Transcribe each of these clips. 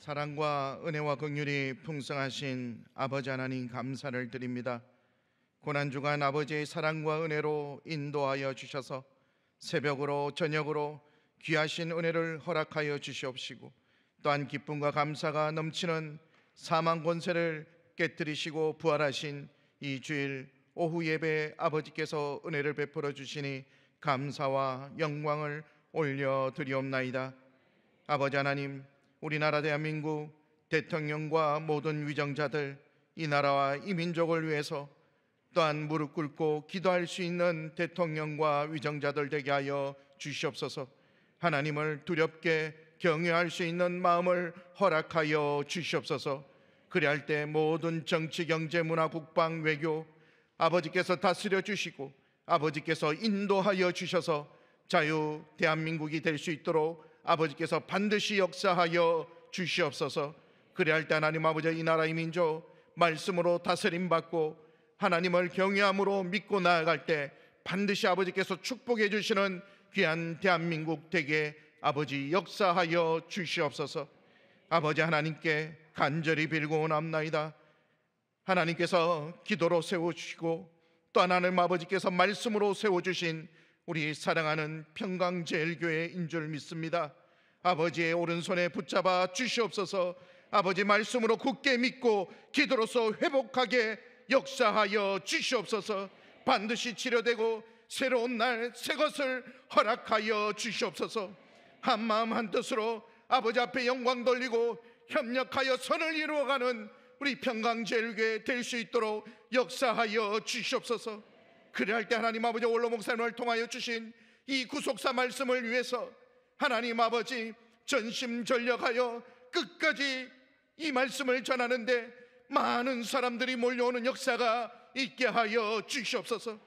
사랑과 은혜와 긍휼이 풍성하신 아버지 하나님 감사를 드립니다. 고난주간 아버지의 사랑과 은혜로 인도하여 주셔서 새벽으로 저녁으로 귀하신 은혜를 허락하여 주시옵시고, 또한 기쁨과 감사가 넘치는 사망 권세를 깨뜨리시고 부활하신 이 주일 오후 예배에 아버지께서 은혜를 베풀어 주시니 감사와 영광을 올려드리옵나이다. 아버지 하나님, 우리나라 대한민국 대통령과 모든 위정자들, 이 나라와 이 민족을 위해서 또한 무릎 꿇고 기도할 수 있는 대통령과 위정자들 되게 하여 주시옵소서. 하나님을 두렵게 경외할 수 있는 마음을 허락하여 주시옵소서. 그리할 때 모든 정치, 경제, 문화, 국방, 외교 아버지께서 다스려 주시고 아버지께서 인도하여 주셔서 자유 대한민국이 될 수 있도록 아버지께서 반드시 역사하여 주시옵소서. 그리할 때 하나님 아버지, 이 나라의 민족 말씀으로 다스림 받고 하나님을 경외함으로 믿고 나아갈 때 반드시 아버지께서 축복해 주시는 귀한 대한민국 되게 아버지 역사하여 주시옵소서. 아버지 하나님께 간절히 빌고 원합나이다. 하나님께서 기도로 세워주시고 또 하나님 아버지께서 말씀으로 세워주신 우리 사랑하는 평강제일교회인 줄 믿습니다. 아버지의 오른손에 붙잡아 주시옵소서. 아버지 말씀으로 굳게 믿고 기도로서 회복하게 역사하여 주시옵소서. 반드시 치료되고 새로운 날 새 것을 허락하여 주시옵소서. 한마음 한뜻으로 아버지 앞에 영광 돌리고 협력하여 선을 이루어가는 우리 평강제일교회 될 수 있도록 역사하여 주시옵소서. 그래할 때 하나님 아버지, 원로 목사님을 통하여 주신 이 구속사 말씀을 위해서 하나님 아버지 전심전력하여 끝까지 이 말씀을 전하는데 많은 사람들이 몰려오는 역사가 있게 하여 주시옵소서.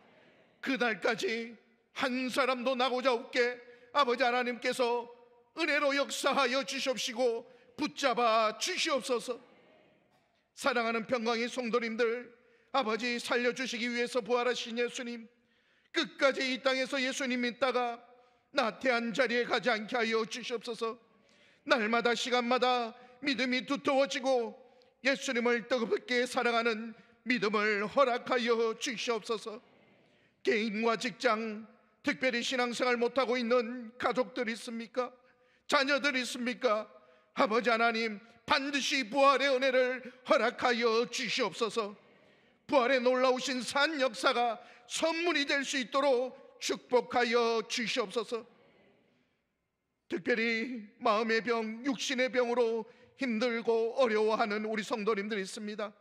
그날까지 한 사람도 나고자 없게 아버지 하나님께서 은혜로 역사하여 주시옵시고 붙잡아 주시옵소서. 사랑하는 평강의 성도님들, 아버지 살려주시기 위해서 부활하신 예수님, 끝까지 이 땅에서 예수님 믿다가 나태한 자리에 가지 않게 하여 주시옵소서. 날마다 시간마다 믿음이 두터워지고 예수님을 뜨겁게 사랑하는 믿음을 허락하여 주시옵소서. 개인과 직장, 특별히 신앙생활 못하고 있는 가족들이 있습니까? 자녀들이 있습니까? 아버지 하나님, 반드시 부활의 은혜를 허락하여 주시옵소서. 부활의 놀라우신 산 역사가 선물이 될 수 있도록 축복하여 주시옵소서. 특별히 마음의 병, 육신의 병으로 힘들고 어려워하는 우리 성도님들이 있습니다.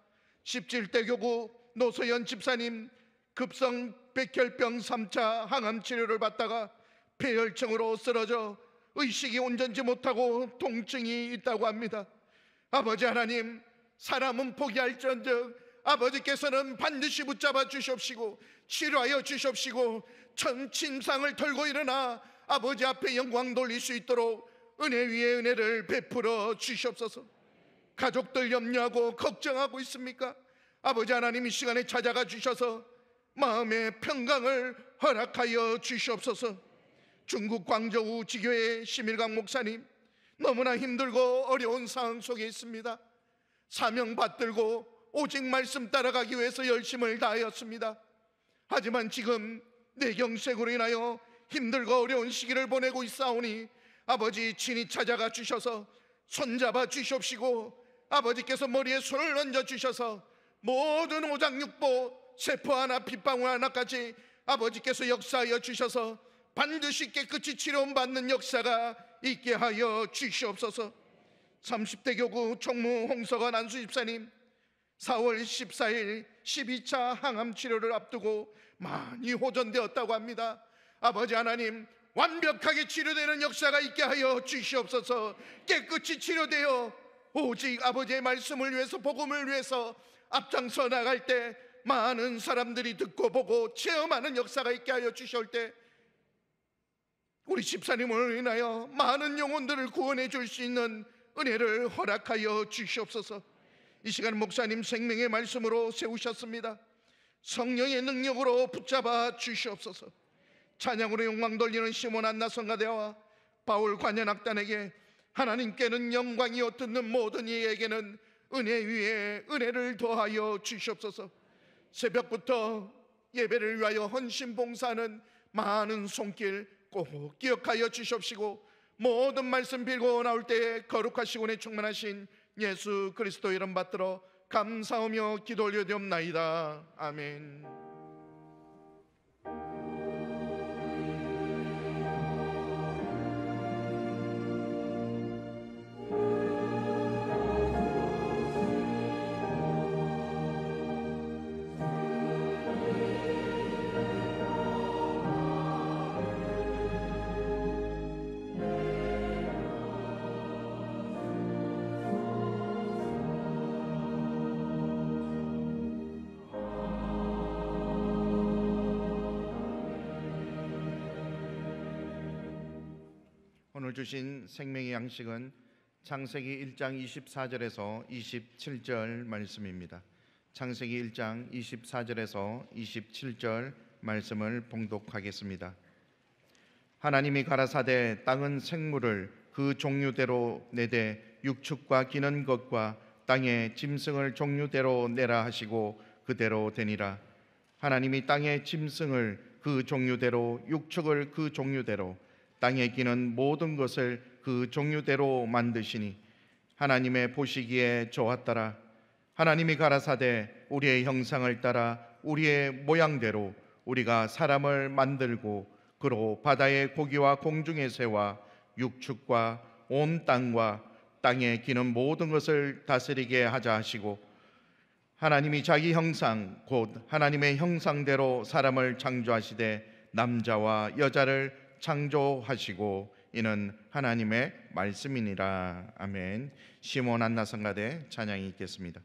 십질대교구 노소연 집사님, 급성 백혈병 3차 항암 치료를 받다가 폐혈증으로 쓰러져 의식이 온전치 못하고 통증이 있다고 합니다. 아버지 하나님, 사람은 포기할지언정 아버지께서는 반드시 붙잡아 주시옵시고 치료하여 주시옵시고 천침상을 털고 일어나 아버지 앞에 영광 돌릴 수 있도록 은혜 위에 은혜를 베풀어 주시옵소서. 가족들 염려하고 걱정하고 있습니까? 아버지 하나님, 이 시간에 찾아가 주셔서 마음의 평강을 허락하여 주시옵소서. 중국 광저우 지교회 심일강 목사님, 너무나 힘들고 어려운 상황 속에 있습니다. 사명 받들고 오직 말씀 따라가기 위해서 열심을 다하였습니다. 하지만 지금 뇌경색으로 인하여 힘들고 어려운 시기를 보내고 있사오니 아버지 친히 찾아가 주셔서 손잡아 주시옵시고 아버지께서 머리에 손을 얹어 주셔서 모든 오장육부 세포 하나 핏방울 하나까지 아버지께서 역사하여 주셔서 반드시 깨끗이 치료받는 역사가 있게 하여 주시옵소서. 30대 교구 총무 홍석원 안수 집사님, 4월 14일 12차 항암 치료를 앞두고 많이 호전되었다고 합니다. 아버지 하나님, 완벽하게 치료되는 역사가 있게 하여 주시옵소서. 깨끗이 치료되어 오직 아버지의 말씀을 위해서, 복음을 위해서 앞장서 나갈 때 많은 사람들이 듣고 보고 체험하는 역사가 있게 하여 주시올 때 우리 집사님을 인하여 많은 영혼들을 구원해 줄 수 있는 은혜를 허락하여 주시옵소서. 이 시간 목사님 생명의 말씀으로 세우셨습니다. 성령의 능력으로 붙잡아 주시옵소서. 찬양으로 영광 돌리는 시몬 안나 성가대와 바울 관현악단에게 하나님께는 영광이요 듣는 모든 이에게는 은혜 위에 은혜를 더하여 주시옵소서. 새벽부터 예배를 위하여 헌신 봉사하는 많은 손길 꼭 기억하여 주시옵시고, 모든 말씀 빌고 나올 때 거룩하시고 은혜 충만하신 예수 그리스도 이름 받들어 감사하며 기도 올려드옵나이다. 아멘. 오늘 주신 생명의 양식은 창세기 1장 24절에서 27절 말씀입니다. 창세기 1장 24절에서 27절 말씀을 봉독하겠습니다. 하나님이 가라사대 땅은 생물을 그 종류대로 내되 육축과 기는 것과 땅의 짐승을 종류대로 내라 하시고 그대로 되니라. 하나님이 땅의 짐승을 그 종류대로 육축을 그 종류대로 땅에 기는 모든 것을 그 종류대로 만드시니 하나님의 보시기에 좋았더라. 하나님이 가라사대 우리의 형상을 따라 우리의 모양대로 우리가 사람을 만들고 그로 바다의 고기와 공중의 새와 육축과 온 땅과 땅에 기는 모든 것을 다스리게 하자 하시고, 하나님이 자기 형상 곧 하나님의 형상대로 사람을 창조하시되 남자와 여자를 창조하시고 이는 하나님의 말씀이니라. 아멘. 시몬 안나 성가대 찬양이 있겠습니다.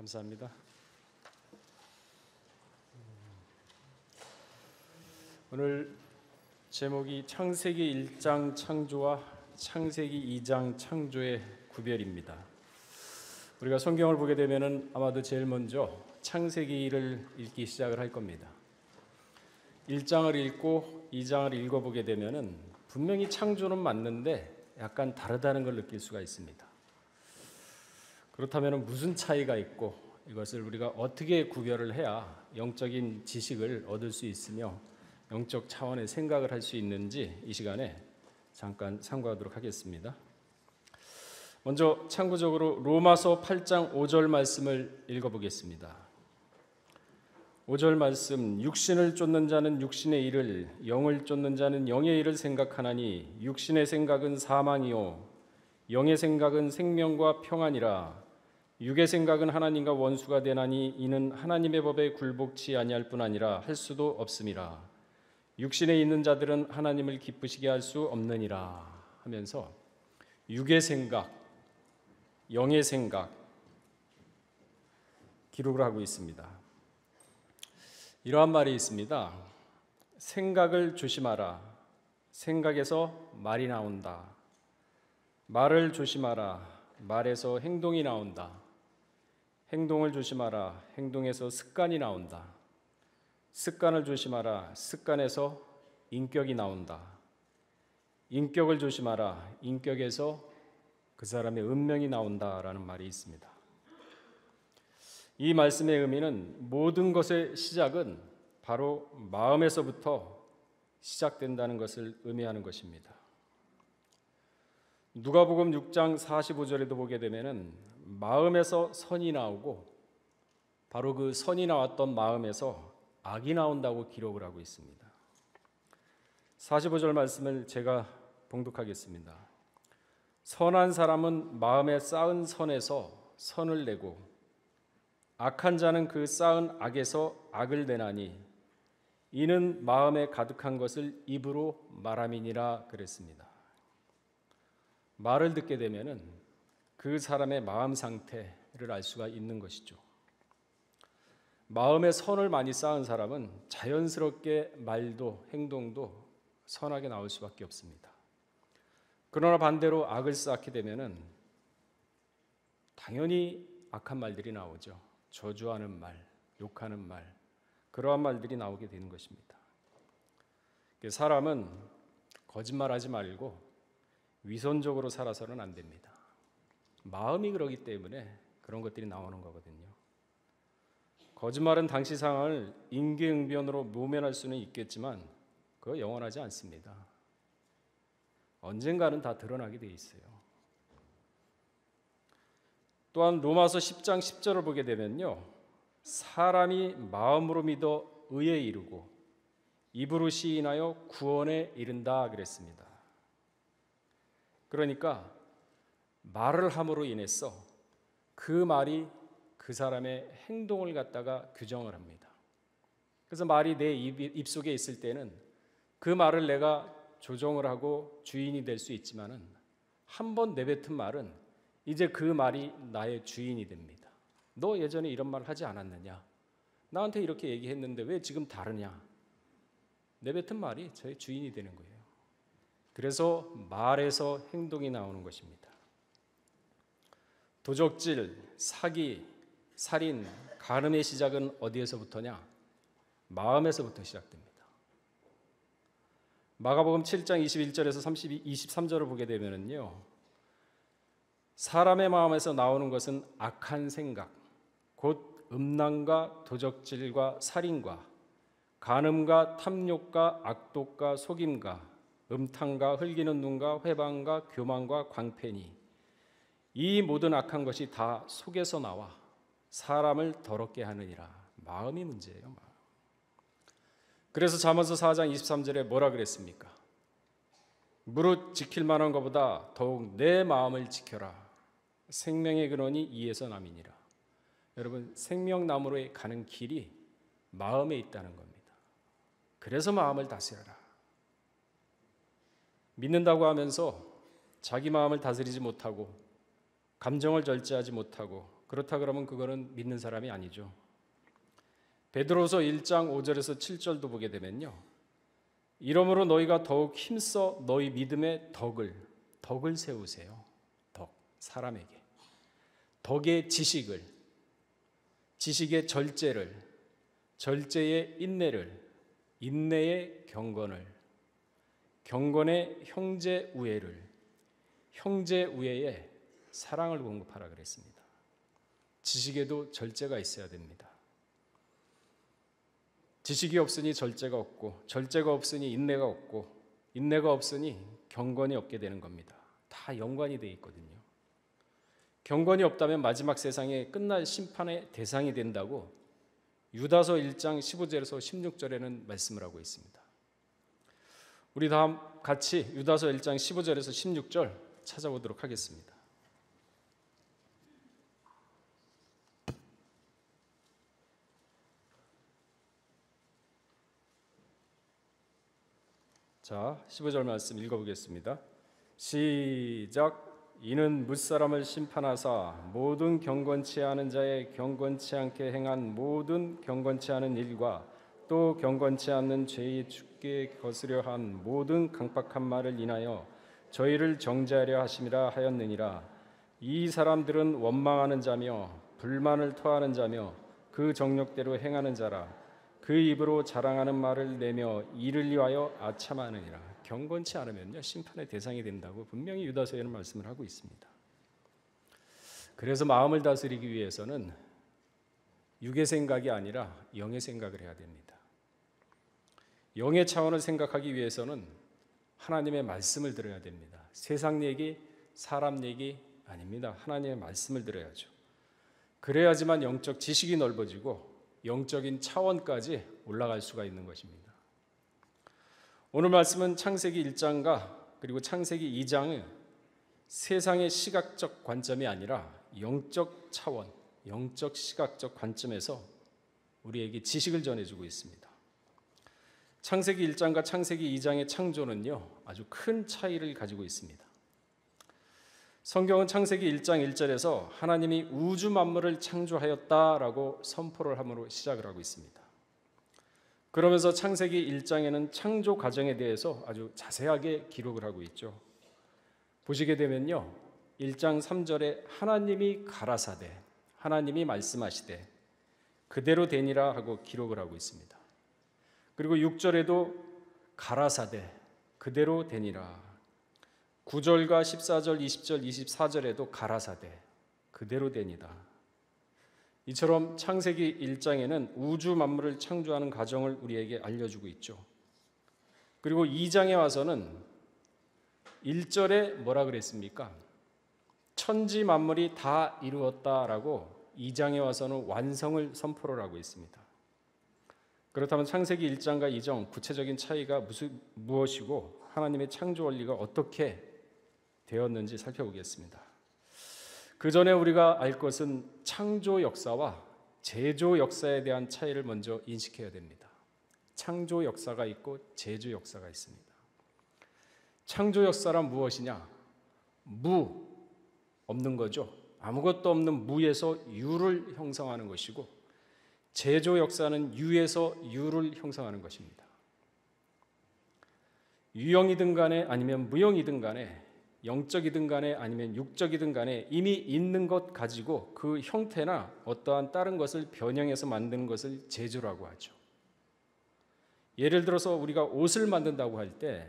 감사합니다. 오늘 제목이 창세기 1장 창조와 창세기 2장 창조의 구별입니다. 우리가 성경을 보게 되면은 아마도 제일 먼저 창세기를 읽기 시작을 할 겁니다. 1장을 읽고 2장을 읽어보게 되면은 분명히 창조는 맞는데 약간 다르다는 걸 느낄 수가 있습니다. 그렇다면 무슨 차이가 있고 이것을 우리가 어떻게 구별을 해야 영적인 지식을 얻을 수 있으며 영적 차원의 생각을 할 수 있는지 이 시간에 잠깐 상고하도록 하겠습니다. 먼저 참고적으로 로마서 8장 5절 말씀을 읽어보겠습니다. 5절 말씀, 육신을 쫓는 자는 육신의 일을, 영을 쫓는 자는 영의 일을 생각하나니 육신의 생각은 사망이요 영의 생각은 생명과 평안이라. 육의 생각은 하나님과 원수가 되나니 이는 하나님의 법에 굴복치 아니할 뿐 아니라 할 수도 없음이라. 육신에 있는 자들은 하나님을 기쁘시게 할 수 없느니라 하면서 육의 생각, 영의 생각 기록을 하고 있습니다. 이러한 말이 있습니다. 생각을 조심하라. 생각에서 말이 나온다. 말을 조심하라. 말에서 행동이 나온다. 행동을 조심하라. 행동에서 습관이 나온다. 습관을 조심하라. 습관에서 인격이 나온다. 인격을 조심하라. 인격에서 그 사람의 운명이 나온다라는 말이 있습니다. 이 말씀의 의미는 모든 것의 시작은 바로 마음에서부터 시작된다는 것을 의미하는 것입니다. 누가복음 6장 45절에도 보게 되면은 마음에서 선이 나오고 바로 그 선이 나왔던 마음에서 악이 나온다고 기록을 하고 있습니다. 45절 말씀을 제가 봉독하겠습니다. 선한 사람은 마음에 쌓은 선에서 선을 내고 악한 자는 그 쌓은 악에서 악을 내나니 이는 마음에 가득한 것을 입으로 말함이니라 그랬습니다. 말을 듣게 되면은 그 사람의 마음 상태를 알 수가 있는 것이죠. 마음에 선을 많이 쌓은 사람은 자연스럽게 말도 행동도 선하게 나올 수밖에 없습니다. 그러나 반대로 악을 쌓게 되면은 당연히 악한 말들이 나오죠. 저주하는 말, 욕하는 말, 그러한 말들이 나오게 되는 것입니다. 사람은 거짓말하지 말고 위선적으로 살아서는 안 됩니다. 마음이 그러기 때문에 그런 것들이 나오는 거거든요. 거짓말은 당시 상황을 임기응변으로 모면할 수는 있겠지만 그거 영원하지 않습니다. 언젠가는 다 드러나게 돼 있어요. 또한 로마서 10장 10절을 보게 되면요, 사람이 마음으로 믿어 의에 이르고 입으로 시인하여 구원에 이른다 그랬습니다. 그러니까 말을 함으로 인해서 그 말이 그 사람의 행동을 갖다가 규정을 합니다. 그래서 말이 내 입속에 있을 때는 그 말을 내가 조정을 하고 주인이 될 수 있지만은 한 번 내뱉은 말은 이제 그 말이 나의 주인이 됩니다. 너 예전에 이런 말 하지 않았느냐? 나한테 이렇게 얘기했는데 왜 지금 다르냐? 내뱉은 말이 저의 주인이 되는 거예요. 그래서 말에서 행동이 나오는 것입니다. 도적질, 사기, 살인, 간음의 시작은 어디에서부터냐? 마음에서부터 시작됩니다. 마가복음 7장 21절에서 23절을 보게 되면은요, 사람의 마음에서 나오는 것은 악한 생각, 곧 음란과 도적질과 살인과 간음과 탐욕과 악독과 속임과 음탕과 흘기는 눈과 회방과 교만과 광패니 이 모든 악한 것이 다 속에서 나와 사람을 더럽게 하느니라. 마음이 문제예요. 마음. 그래서 잠언서 4장 23절에 뭐라 그랬습니까? 무릇 지킬 만한 것보다 더욱 내 마음을 지켜라. 생명의 근원이 이에서 남이니라. 여러분, 생명나무로 가는 길이 마음에 있다는 겁니다. 그래서 마음을 다스려라. 믿는다고 하면서 자기 마음을 다스리지 못하고 감정을 절제하지 못하고 그렇다 그러면 그거는 믿는 사람이 아니죠. 베드로서 1장 5절에서 7절도 보게 되면요. 이러므로 너희가 더욱 힘써 너희 믿음의 덕을 세우세요. 덕, 사람에게. 덕의 지식의 절제를, 절제의 인내를, 인내의 경건의 형제 우애를, 형제 우애에 사랑을 공급하라 그랬습니다. 지식에도 절제가 있어야 됩니다. 지식이 없으니 절제가 없고, 절제가 없으니 인내가 없고, 인내가 없으니 경건이 없게 되는 겁니다. 다 연관이 되어 있거든요. 경건이 없다면 마지막 세상에 끝날 심판의 대상이 된다고 유다서 1장 15절에서 16절에는 말씀을 하고 있습니다. 우리 다음 같이 유다서 1장 15절에서 16절 찾아보도록 하겠습니다. 자, 15절 말씀 읽어보겠습니다. 시작. 이는 무사람을 심판하사 모든 경건치 않은 자의 경건치 않게 행한 모든 경건치 않은 일과 또 경건치 않는 죄의 죽게 거스려 한 모든 강박한 말을 인하여 저희를 정죄하려 하심이라 하였느니라. 이 사람들은 원망하는 자며 불만을 토하는 자며 그 정욕대로 행하는 자라. 그 입으로 자랑하는 말을 내며 이를 위하여 아참하느니라. 경건치 않으면요 심판의 대상이 된다고 분명히 유다서에는 말씀을 하고 있습니다. 그래서 마음을 다스리기 위해서는 육의 생각이 아니라 영의 생각을 해야 됩니다. 영의 차원을 생각하기 위해서는 하나님의 말씀을 들어야 됩니다. 세상 얘기, 사람 얘기 아닙니다. 하나님의 말씀을 들어야죠. 그래야지만 영적 지식이 넓어지고 영적인 차원까지 올라갈 수가 있는 것입니다. 오늘 말씀은 창세기 1장과 그리고 창세기 2장은 세상의 시각적 관점이 아니라 영적 차원, 영적 시각적 관점에서 우리에게 지식을 전해주고 있습니다. 창세기 1장과 창세기 2장의 창조는요 아주 큰 차이를 가지고 있습니다. 성경은 창세기 1장 1절에서 하나님이 우주 만물을 창조하였다라고 선포를 함으로 시작을 하고 있습니다. 그러면서 창세기 1장에는 창조 과정에 대해서 아주 자세하게 기록을 하고 있죠. 보시게 되면요 1장 3절에 하나님이 가라사대, 하나님이 말씀하시되 그대로 되니라 하고 기록을 하고 있습니다. 그리고 6절에도 가라사대 그대로 되니라. 9절과 14절, 20절, 24절에도 가라사대 그대로 되니다. 이처럼 창세기 1장에는 우주 만물을 창조하는 과정을 우리에게 알려주고 있죠. 그리고 2장에 와서는 1절에 뭐라 그랬습니까? 천지 만물이 다 이루었다라고 2장에 와서는 완성을 선포를 하고 있습니다. 그렇다면 창세기 1장과 2장 구체적인 차이가 무엇이고 하나님의 창조 원리가 어떻게 되었는지 살펴보겠습니다. 그 전에 우리가 알 것은 창조 역사와 제조 역사에 대한 차이를 먼저 인식해야 됩니다. 창조 역사가 있고 제조 역사가 있습니다. 창조 역사란 무엇이냐? 무, 없는 거죠. 아무것도 없는 무에서 유를 형성하는 것이고 제조 역사는 유에서 유를 형성하는 것입니다. 유형이든 간에 아니면 무형이든 간에 영적이든 간에 아니면 육적이든 간에 이미 있는 것 가지고 그 형태나 어떠한 다른 것을 변형해서 만드는 것을 제조라고 하죠. 예를 들어서 우리가 옷을 만든다고 할 때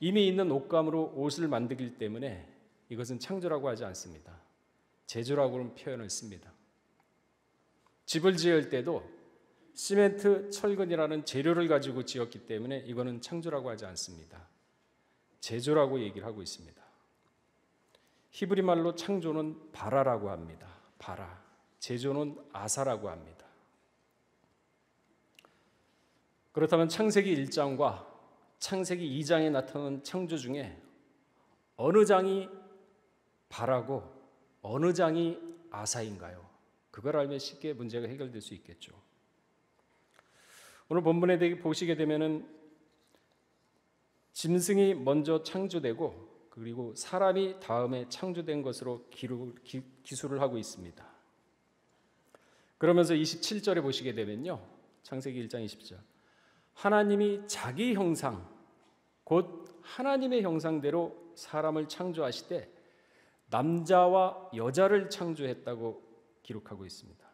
이미 있는 옷감으로 옷을 만들기 때문에 이것은 창조라고 하지 않습니다. 제조라고는 표현을 씁니다. 집을 지을 때도 시멘트, 철근이라는 재료를 가지고 지었기 때문에 이거는 창조라고 하지 않습니다. 제조라고 얘기를 하고 있습니다. 히브리 말로 창조는 바라라고 합니다. 바라. 제조는 아사라고 합니다. 그렇다면 창세기 1장과 창세기 2장에 나타나는 창조 중에 어느 장이 바라고 어느 장이 아사인가요? 그걸 알면 쉽게 문제가 해결될 수 있겠죠. 오늘 본문에 대해 보시게 되면은 짐승이 먼저 창조되고 그리고 사람이 다음에 창조된 것으로 기술을 하고 있습니다. 그러면서 27절에 보시게 되면요, 창세기 1장 20절, 하나님이 자기 형상, 곧 하나님의 형상대로 사람을 창조하시되 남자와 여자를 창조했다고 기록하고 있습니다.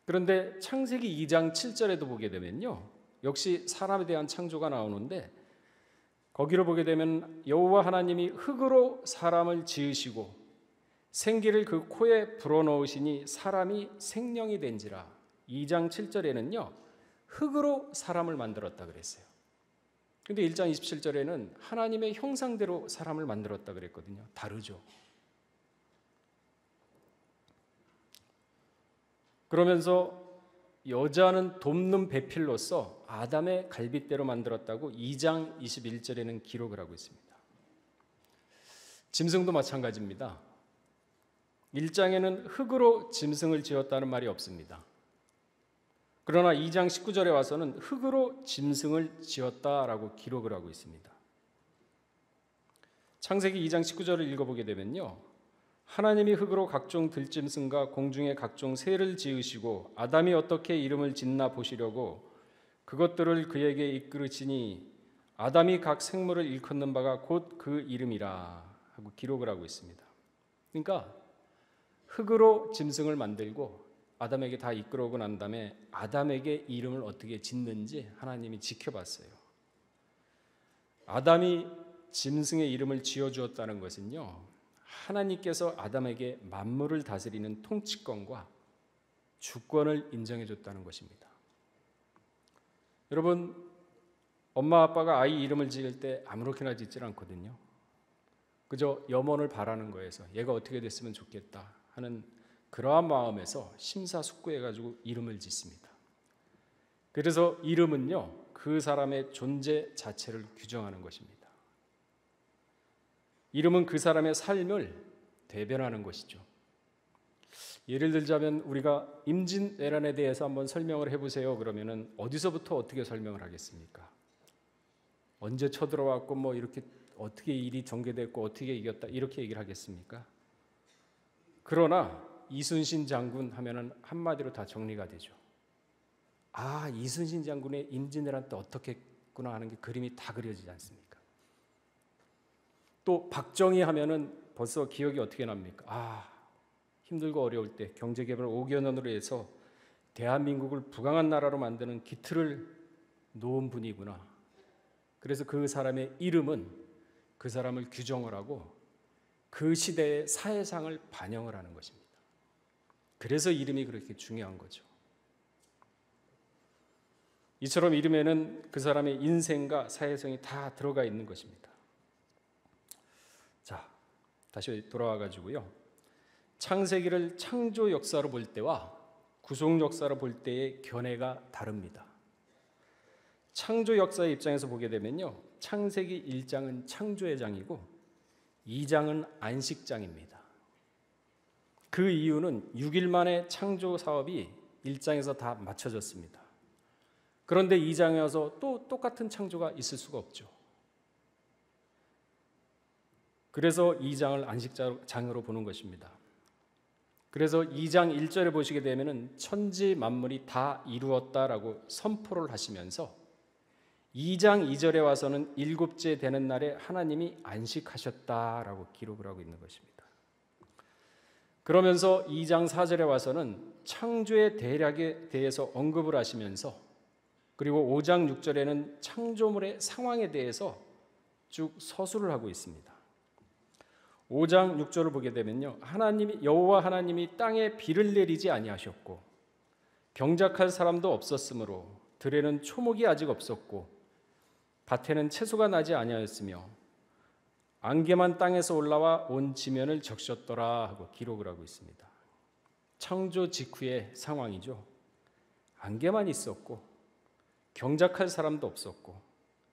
그런데 창세기 2장 7절에도 보게 되면요, 역시 사람에 대한 창조가 나오는데 거기로 보게 되면 여호와 하나님이 흙으로 사람을 지으시고 생기를 그 코에 불어넣으시니 사람이 생명이 된지라. 2장 7절에는요 흙으로 사람을 만들었다 그랬어요. 근데 1장 27절에는 하나님의 형상대로 사람을 만들었다 그랬거든요. 다르죠. 그러면서 여자는 돕는 배필로서 아담의 갈빗대로 만들었다고 2장 21절에는 기록을 하고 있습니다. 짐승도 마찬가지입니다. 1장에는 흙으로 짐승을 지었다는 말이 없습니다. 그러나 2장 19절에 와서는 흙으로 짐승을 지었다라고 기록을 하고 있습니다. 창세기 2장 19절을 읽어보게 되면요, 하나님이 흙으로 각종 들짐승과 공중의 각종 새를 지으시고 아담이 어떻게 이름을 짓나 보시려고 그것들을 그에게 이끌으시니 아담이 각 생물을 일컫는 바가 곧 그 이름이라 하고 기록을 하고 있습니다. 그러니까 흙으로 짐승을 만들고 아담에게 다 이끌어오고 난 다음에 아담에게 이름을 어떻게 짓는지 하나님이 지켜봤어요. 아담이 짐승의 이름을 지어주었다는 것은요, 하나님께서 아담에게 만물을 다스리는 통치권과 주권을 인정해줬다는 것입니다. 여러분, 엄마 아빠가 아이 이름을 지을 때 아무렇게나 짓질 않거든요. 그저 염원을 바라는 거에서 얘가 어떻게 됐으면 좋겠다 하는 그러한 마음에서 심사숙고해가지고 이름을 짓습니다. 그래서 이름은요, 그 사람의 존재 자체를 규정하는 것입니다. 이름은 그 사람의 삶을 대변하는 것이죠. 예를 들자면 우리가 임진왜란에 대해서 한번 설명을 해보세요. 그러면은 어디서부터 어떻게 설명을 하겠습니까? 언제 쳐들어왔고 뭐 이렇게 어떻게 일이 전개됐고 어떻게 이겼다 이렇게 얘기를 하겠습니까? 그러나 이순신 장군 하면은 한마디로 다 정리가 되죠. 아, 이순신 장군의 임진왜란 때 어떻게 했구나 하는 게 그림이 다 그려지지 않습니까? 또 박정희 하면은 벌써 기억이 어떻게 납니까? 아, 힘들고 어려울 때 경제개발 5개년으로 해서 대한민국을 부강한 나라로 만드는 기틀을 놓은 분이구나. 그래서 그 사람의 이름은 그 사람을 규정을 하고 그 시대의 사회상을 반영을 하는 것입니다. 그래서 이름이 그렇게 중요한 거죠. 이처럼 이름에는 그 사람의 인생과 사회성이 다 들어가 있는 것입니다. 자, 다시 돌아와 가지고요. 창세기를 창조 역사로 볼 때와 구속 역사로 볼 때의 견해가 다릅니다. 창조 역사의 입장에서 보게 되면요, 창세기 1장은 창조의 장이고 2장은 안식장입니다. 그 이유는 6일 만에 창조 사업이 1장에서 다 마쳐졌습니다. 그런데 2장에 와서 또 똑같은 창조가 있을 수가 없죠. 그래서 2장을 안식장으로 보는 것입니다. 그래서 2장 1절에 보시게 되면 천지 만물이 다 이루었다라고 선포를 하시면서 2장 2절에 와서는 일곱째 되는 날에 하나님이 안식하셨다라고 기록을 하고 있는 것입니다. 그러면서 2장 4절에 와서는 창조의 대략에 대해서 언급을 하시면서 그리고 5장 6절에는 창조물의 상황에 대해서 쭉 서술을 하고 있습니다. 5장 6절을 보게 되면요, 하나님이 여호와 하나님이 땅에 비를 내리지 아니하셨고 경작할 사람도 없었으므로 들에는 초목이 아직 없었고 밭에는 채소가 나지 아니하였으며 안개만 땅에서 올라와 온 지면을 적셨더라 하고 기록을 하고 있습니다. 창조 직후의 상황이죠. 안개만 있었고 경작할 사람도 없었고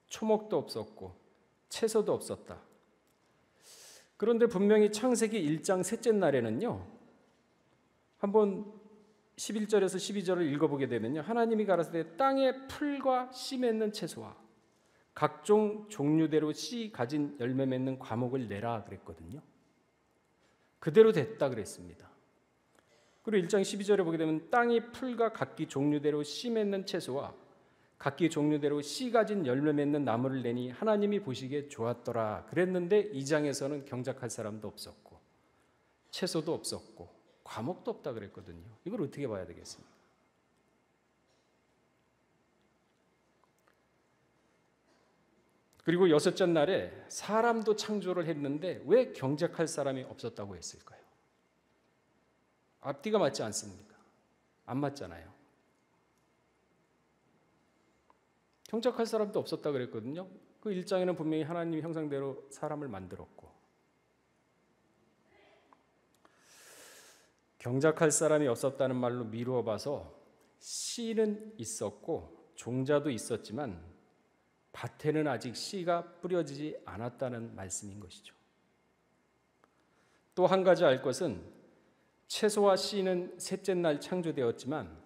초목도 없었고 채소도 없었다. 그런데 분명히 창세기 1장 셋째 날에는요, 한번 11절에서 12절을 읽어보게 되면요, 하나님이 가라사대 땅에 풀과 씨 맺는 채소와 각종 종류대로 씨 가진 열매 맺는 과목을 내라 그랬거든요. 그대로 됐다 그랬습니다. 그리고 1장 12절에 보게 되면 땅이 풀과 각기 종류대로 씨 맺는 채소와 각기 종류대로 씨 가진 열매 맺는 나무를 내니 하나님이 보시기에 좋았더라 그랬는데 2장에서는 경작할 사람도 없었고 채소도 없었고 과목도 없다 그랬거든요. 이걸 어떻게 봐야 되겠습니까? 그리고 여섯째 날에 사람도 창조를 했는데 왜 경작할 사람이 없었다고 했을까요? 앞뒤가 맞지 않습니까? 안 맞잖아요. 경작할 사람도 없었다 그랬거든요. 그 1장에는 분명히 하나님 형상대로 사람을 만들었고 경작할 사람이 없었다는 말로 미루어 봐서 씨는 있었고 종자도 있었지만 밭에는 아직 씨가 뿌려지지 않았다는 말씀인 것이죠. 또 한 가지 알 것은 채소와 씨는 셋째 날 창조되었지만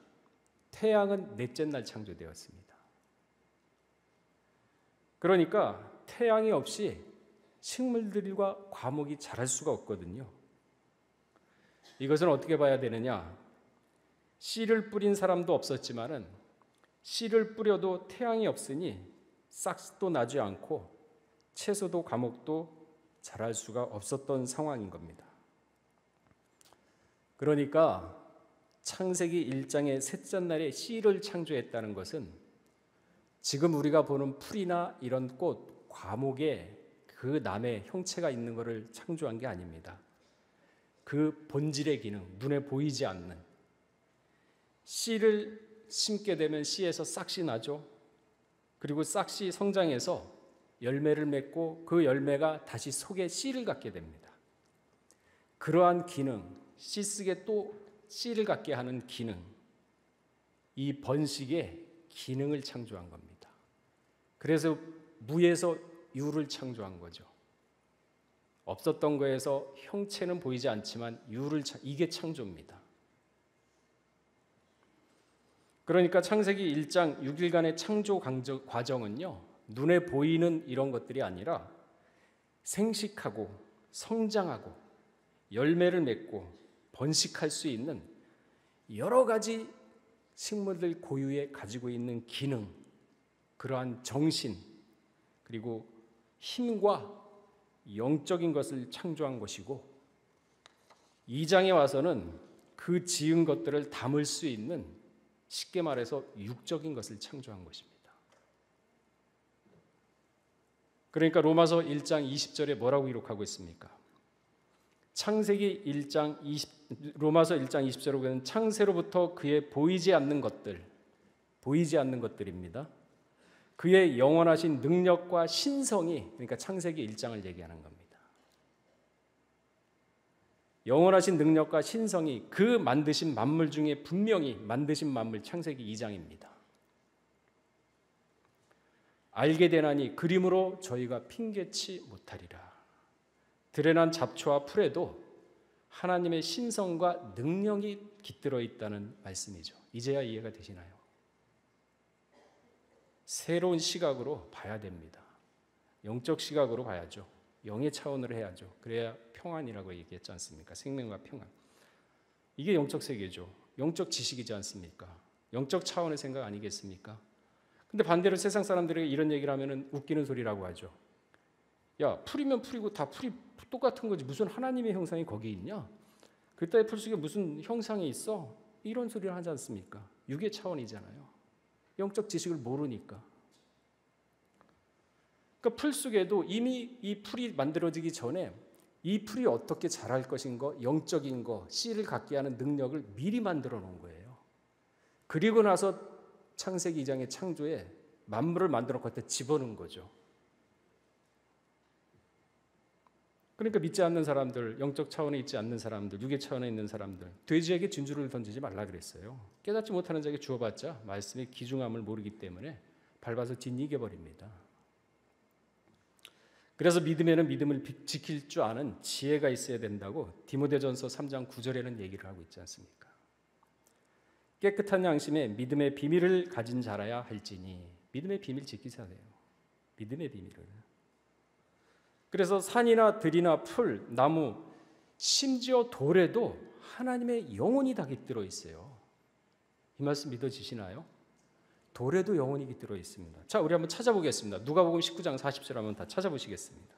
태양은 넷째 날 창조되었습니다. 그러니까 태양이 없이 식물들과 과목이 자랄 수가 없거든요. 이것은 어떻게 봐야 되느냐? 씨를 뿌린 사람도 없었지만은 씨를 뿌려도 태양이 없으니 싹도 나지 않고 채소도 과목도 자랄 수가 없었던 상황인 겁니다. 그러니까 창세기 1장의 셋째 날에 씨를 창조했다는 것은 지금 우리가 보는 풀이나 이런 꽃, 과목에 그 남의 형체가 있는 것을 창조한 게 아닙니다. 그 본질의 기능, 눈에 보이지 않는 씨를 심게 되면 씨에서 싹이 나죠. 그리고 싹이 성장해서 열매를 맺고 그 열매가 다시 속에 씨를 갖게 됩니다. 그러한 기능, 씨 속에 또 씨를 갖게 하는 기능, 이 번식의 기능을 창조한 겁니다. 그래서 무에서 유를 창조한 거죠. 없었던 거에서 형체는 보이지 않지만 이게 창조입니다. 그러니까 창세기 1장 6일간의 창조 과정은요, 눈에 보이는 이런 것들이 아니라 생식하고 성장하고 열매를 맺고 번식할 수 있는 여러 가지 식물들 고유에 가지고 있는 기능, 그러한 정신, 그리고 힘과 영적인 것을 창조한 것이고 2장에 와서는 그 지은 것들을 담을 수 있는, 쉽게 말해서 육적인 것을 창조한 것입니다. 그러니까 로마서 1장 20절에 뭐라고 기록하고 있습니까? 창세기 1장 로마서 1장 20절에 보면 창세로부터 그의 보이지 않는 것들입니다. 그의 영원하신 능력과 신성이, 그러니까 창세기 1장을 얘기하는 겁니다. 영원하신 능력과 신성이 그 만드신 만물 중에 분명히 만드신 만물 창세기 2장입니다. 알게 되나니 그림으로 저희가 핑계치 못하리라. 드러난 잡초와 풀에도 하나님의 신성과 능력이 깃들어 있다는 말씀이죠. 이제야 이해가 되시나요? 새로운 시각으로 봐야 됩니다. 영적 시각으로 봐야죠. 영의 차원으로 해야죠. 그래야 평안이라고 얘기했지 않습니까? 생명과 평안. 이게 영적 세계죠. 영적 지식이지 않습니까? 영적 차원의 생각 아니겠습니까? 근데 반대로 세상 사람들에게 이런 얘기를 하면 웃기는 소리라고 하죠. 야, 풀이면 풀이고 다 풀이 똑같은 거지 무슨 하나님의 형상이 거기 있냐? 그따위 풀 속에 무슨 형상이 있어? 이런 소리를 하지 않습니까? 육의 차원이잖아요. 영적 지식을 모르니까. 그러니까 풀 속에도 이미 이 풀이 만들어지기 전에 이 풀이 어떻게 자랄 것인 거, 영적인 거, 씨를 갖게 하는 능력을 미리 만들어 놓은 거예요. 그리고 나서 창세기 2장의 창조에 만물을 만들어 갖다 집어넣은 거죠. 그러니까 믿지 않는 사람들, 영적 차원에 있지 않는 사람들, 육의 차원에 있는 사람들, 돼지에게 진주를 던지지 말라 그랬어요. 깨닫지 못하는 자에게 주어봤자 말씀의 귀중함을 모르기 때문에 밟아서 짓이겨버립니다. 그래서 믿음에는 믿음을 지킬 줄 아는 지혜가 있어야 된다고 디모데전서 3장 9절에는 얘기를 하고 있지 않습니까? 깨끗한 양심에 믿음의 비밀을 가진 자라야 할지니, 믿음의 비밀 지키셔야 돼요. 믿음의 비밀을. 그래서 산이나 들이나 풀, 나무, 심지어 돌에도 하나님의 영혼이 다 깃들어 있어요. 이 말씀 믿어지시나요? 돌에도 영혼이 깃들어 있습니다. 자, 우리 한번 찾아보겠습니다. 누가복음 19장 40절 한번 다 찾아보시겠습니다.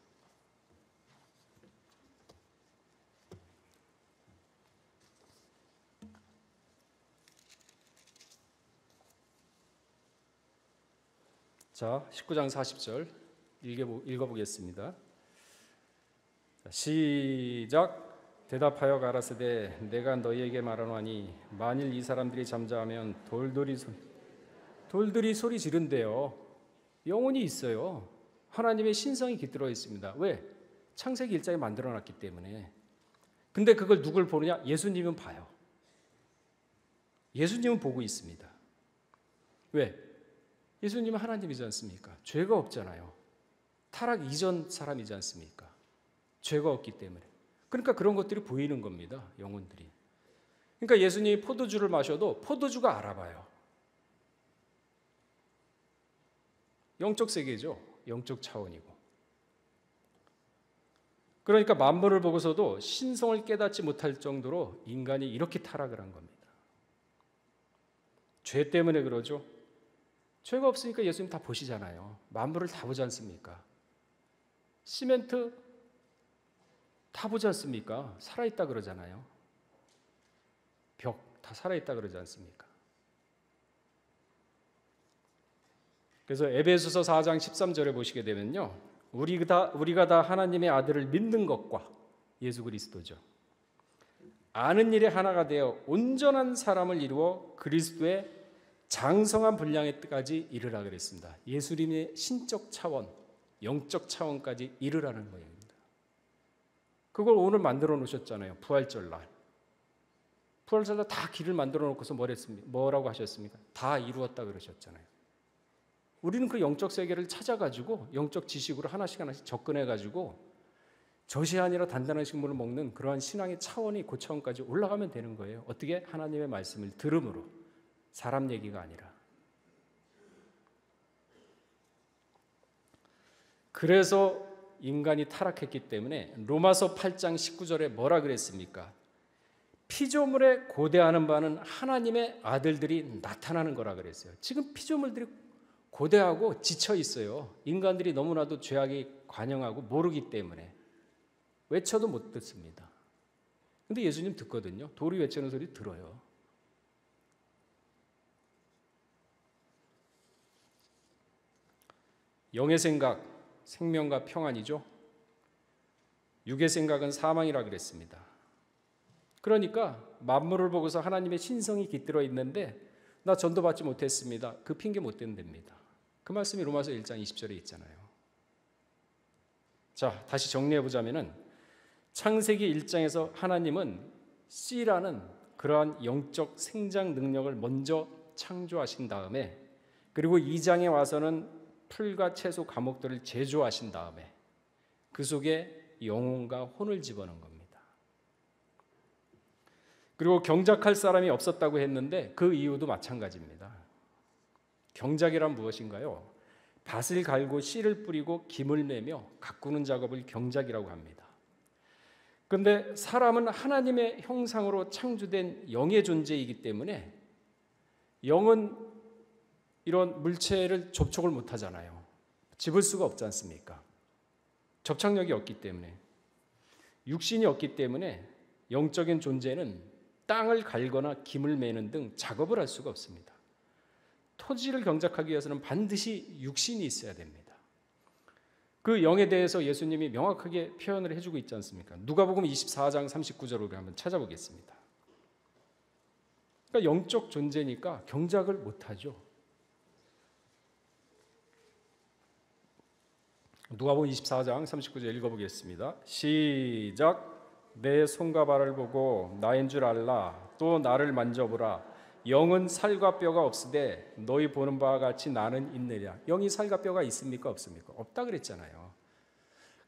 자, 19장 40절 읽어보겠습니다. 시작. 대답하여 가라사대 내가 너희에게 말하노니 만일 이 사람들이 잠잠하면 돌들이 소리 지른대요. 영혼이 있어요. 하나님의 신성이 깃들어 있습니다. 왜? 창세기 1장에 만들어놨기 때문에. 근데 그걸 누굴 보느냐? 예수님은 봐요. 예수님은 보고 있습니다. 왜? 예수님은 하나님이지 않습니까? 죄가 없잖아요. 타락 이전 사람이지 않습니까? 죄가 없기 때문에. 그러니까 그런 것들이 보이는 겁니다. 영혼들이. 그러니까 예수님이 포도주를 마셔도 포도주가 알아봐요. 영적 세계죠. 영적 차원이고. 그러니까 만물을 보고서도 신성을 깨닫지 못할 정도로 인간이 이렇게 타락을 한 겁니다. 죄 때문에 그러죠. 죄가 없으니까 예수님 다 보시잖아요. 만물을 다 보지 않습니까? 시멘트 다 보지 않습니까? 살아있다 그러잖아요. 벽 다 살아있다 그러지 않습니까? 그래서 에베소서 4장 13절에 보시게 되면요, 우리가 다 하나님의 아들을 믿는 것과 예수 그리스도죠. 아는 일에 하나가 되어 온전한 사람을 이루어 그리스도의 장성한 분량에까지 이르라 그랬습니다. 예수님의 신적 차원, 영적 차원까지 이르라는 거예요. 그걸 오늘 만들어 놓으셨잖아요. 부활절 날. 부활절 날 다 길을 만들어 놓고서 뭐라고 하셨습니까? 다 이루었다 그러셨잖아요. 우리는 그 영적 세계를 찾아가지고 영적 지식으로 하나씩 접근해가지고 젖이 아니라 단단한 식물을 먹는 그러한 신앙의 차원이 그 차원까지 올라가면 되는 거예요. 어떻게? 하나님의 말씀을 들음으로. 사람 얘기가 아니라. 그래서 인간이 타락했기 때문에 로마서 8장 19절에 뭐라 그랬습니까? 피조물에 고대하는 바는 하나님의 아들들이 나타나는 거라 그랬어요. 지금 피조물들이 고대하고 지쳐 있어요. 인간들이 너무나도 죄악이 관영하고 모르기 때문에 외쳐도 못 듣습니다. 근데 예수님 듣거든요. 돌이 외치는 소리 들어요. 영의 생각, 생명과 평안이죠. 육의 생각은 사망이라 그랬습니다. 그러니까 만물을 보고서 하나님의 신성이 깃들어 있는데 나 전도 받지 못했습니다. 그 핑계 못 대는 됩니다. 그 말씀이 로마서 1장 20절에 있잖아요. 자, 다시 정리해 보자면은 창세기 1장에서 하나님은 씨라는 그러한 영적 생장 능력을 먼저 창조하신 다음에 그리고 2장에 와서는 풀과 채소 과목들을 제조하신 다음에 그 속에 영혼과 혼을 집어넣은 겁니다. 그리고 경작할 사람이 없었다고 했는데 그 이유도 마찬가지입니다. 경작이란 무엇인가요? 밭을 갈고 씨를 뿌리고 김을 매며 가꾸는 작업을 경작이라고 합니다. 그런데 사람은 하나님의 형상으로 창조된 영의 존재이기 때문에 영은 이런 물체를 접촉을 못하잖아요. 집을 수가 없지 않습니까? 접착력이 없기 때문에. 육신이 없기 때문에 영적인 존재는 땅을 갈거나 김을 매는 등 작업을 할 수가 없습니다. 토지를 경작하기 위해서는 반드시 육신이 있어야 됩니다. 그 영에 대해서 예수님이 명확하게 표현을 해주고 있지 않습니까? 누가복음 24장 39절을 우리 한번 찾아보겠습니다. 그러니까 영적 존재니까 경작을 못하죠. 누가복음 24장 39절 읽어보겠습니다. 시작. 내 손과 발을 보고 나인 줄 알라. 또 나를 만져보라. 영은 살과 뼈가 없으되 너희 보는 바와 같이 나는 있느냐. 영이 살과 뼈가 있습니까? 없습니까? 없다 그랬잖아요.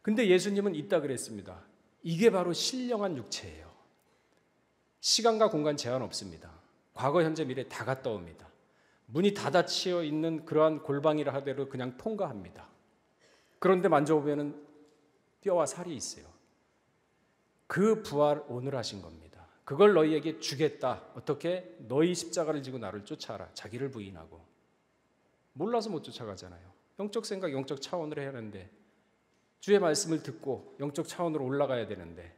근데 예수님은 있다 그랬습니다. 이게 바로 신령한 육체예요. 시간과 공간 제한 없습니다. 과거, 현재, 미래 다 갔다 옵니다. 문이 닫아치어 있는 그러한 골방이라 하더라도 그냥 통과합니다. 그런데 만져보면 뼈와 살이 있어요. 그 부활 오늘 하신 겁니다. 그걸 너희에게 주겠다. 어떻게? 너희 십자가를 지고 나를 쫓아라. 자기를 부인하고. 몰라서 못 쫓아가잖아요. 영적 생각, 영적 차원으로 해야 하는데, 주의 말씀을 듣고 영적 차원으로 올라가야 되는데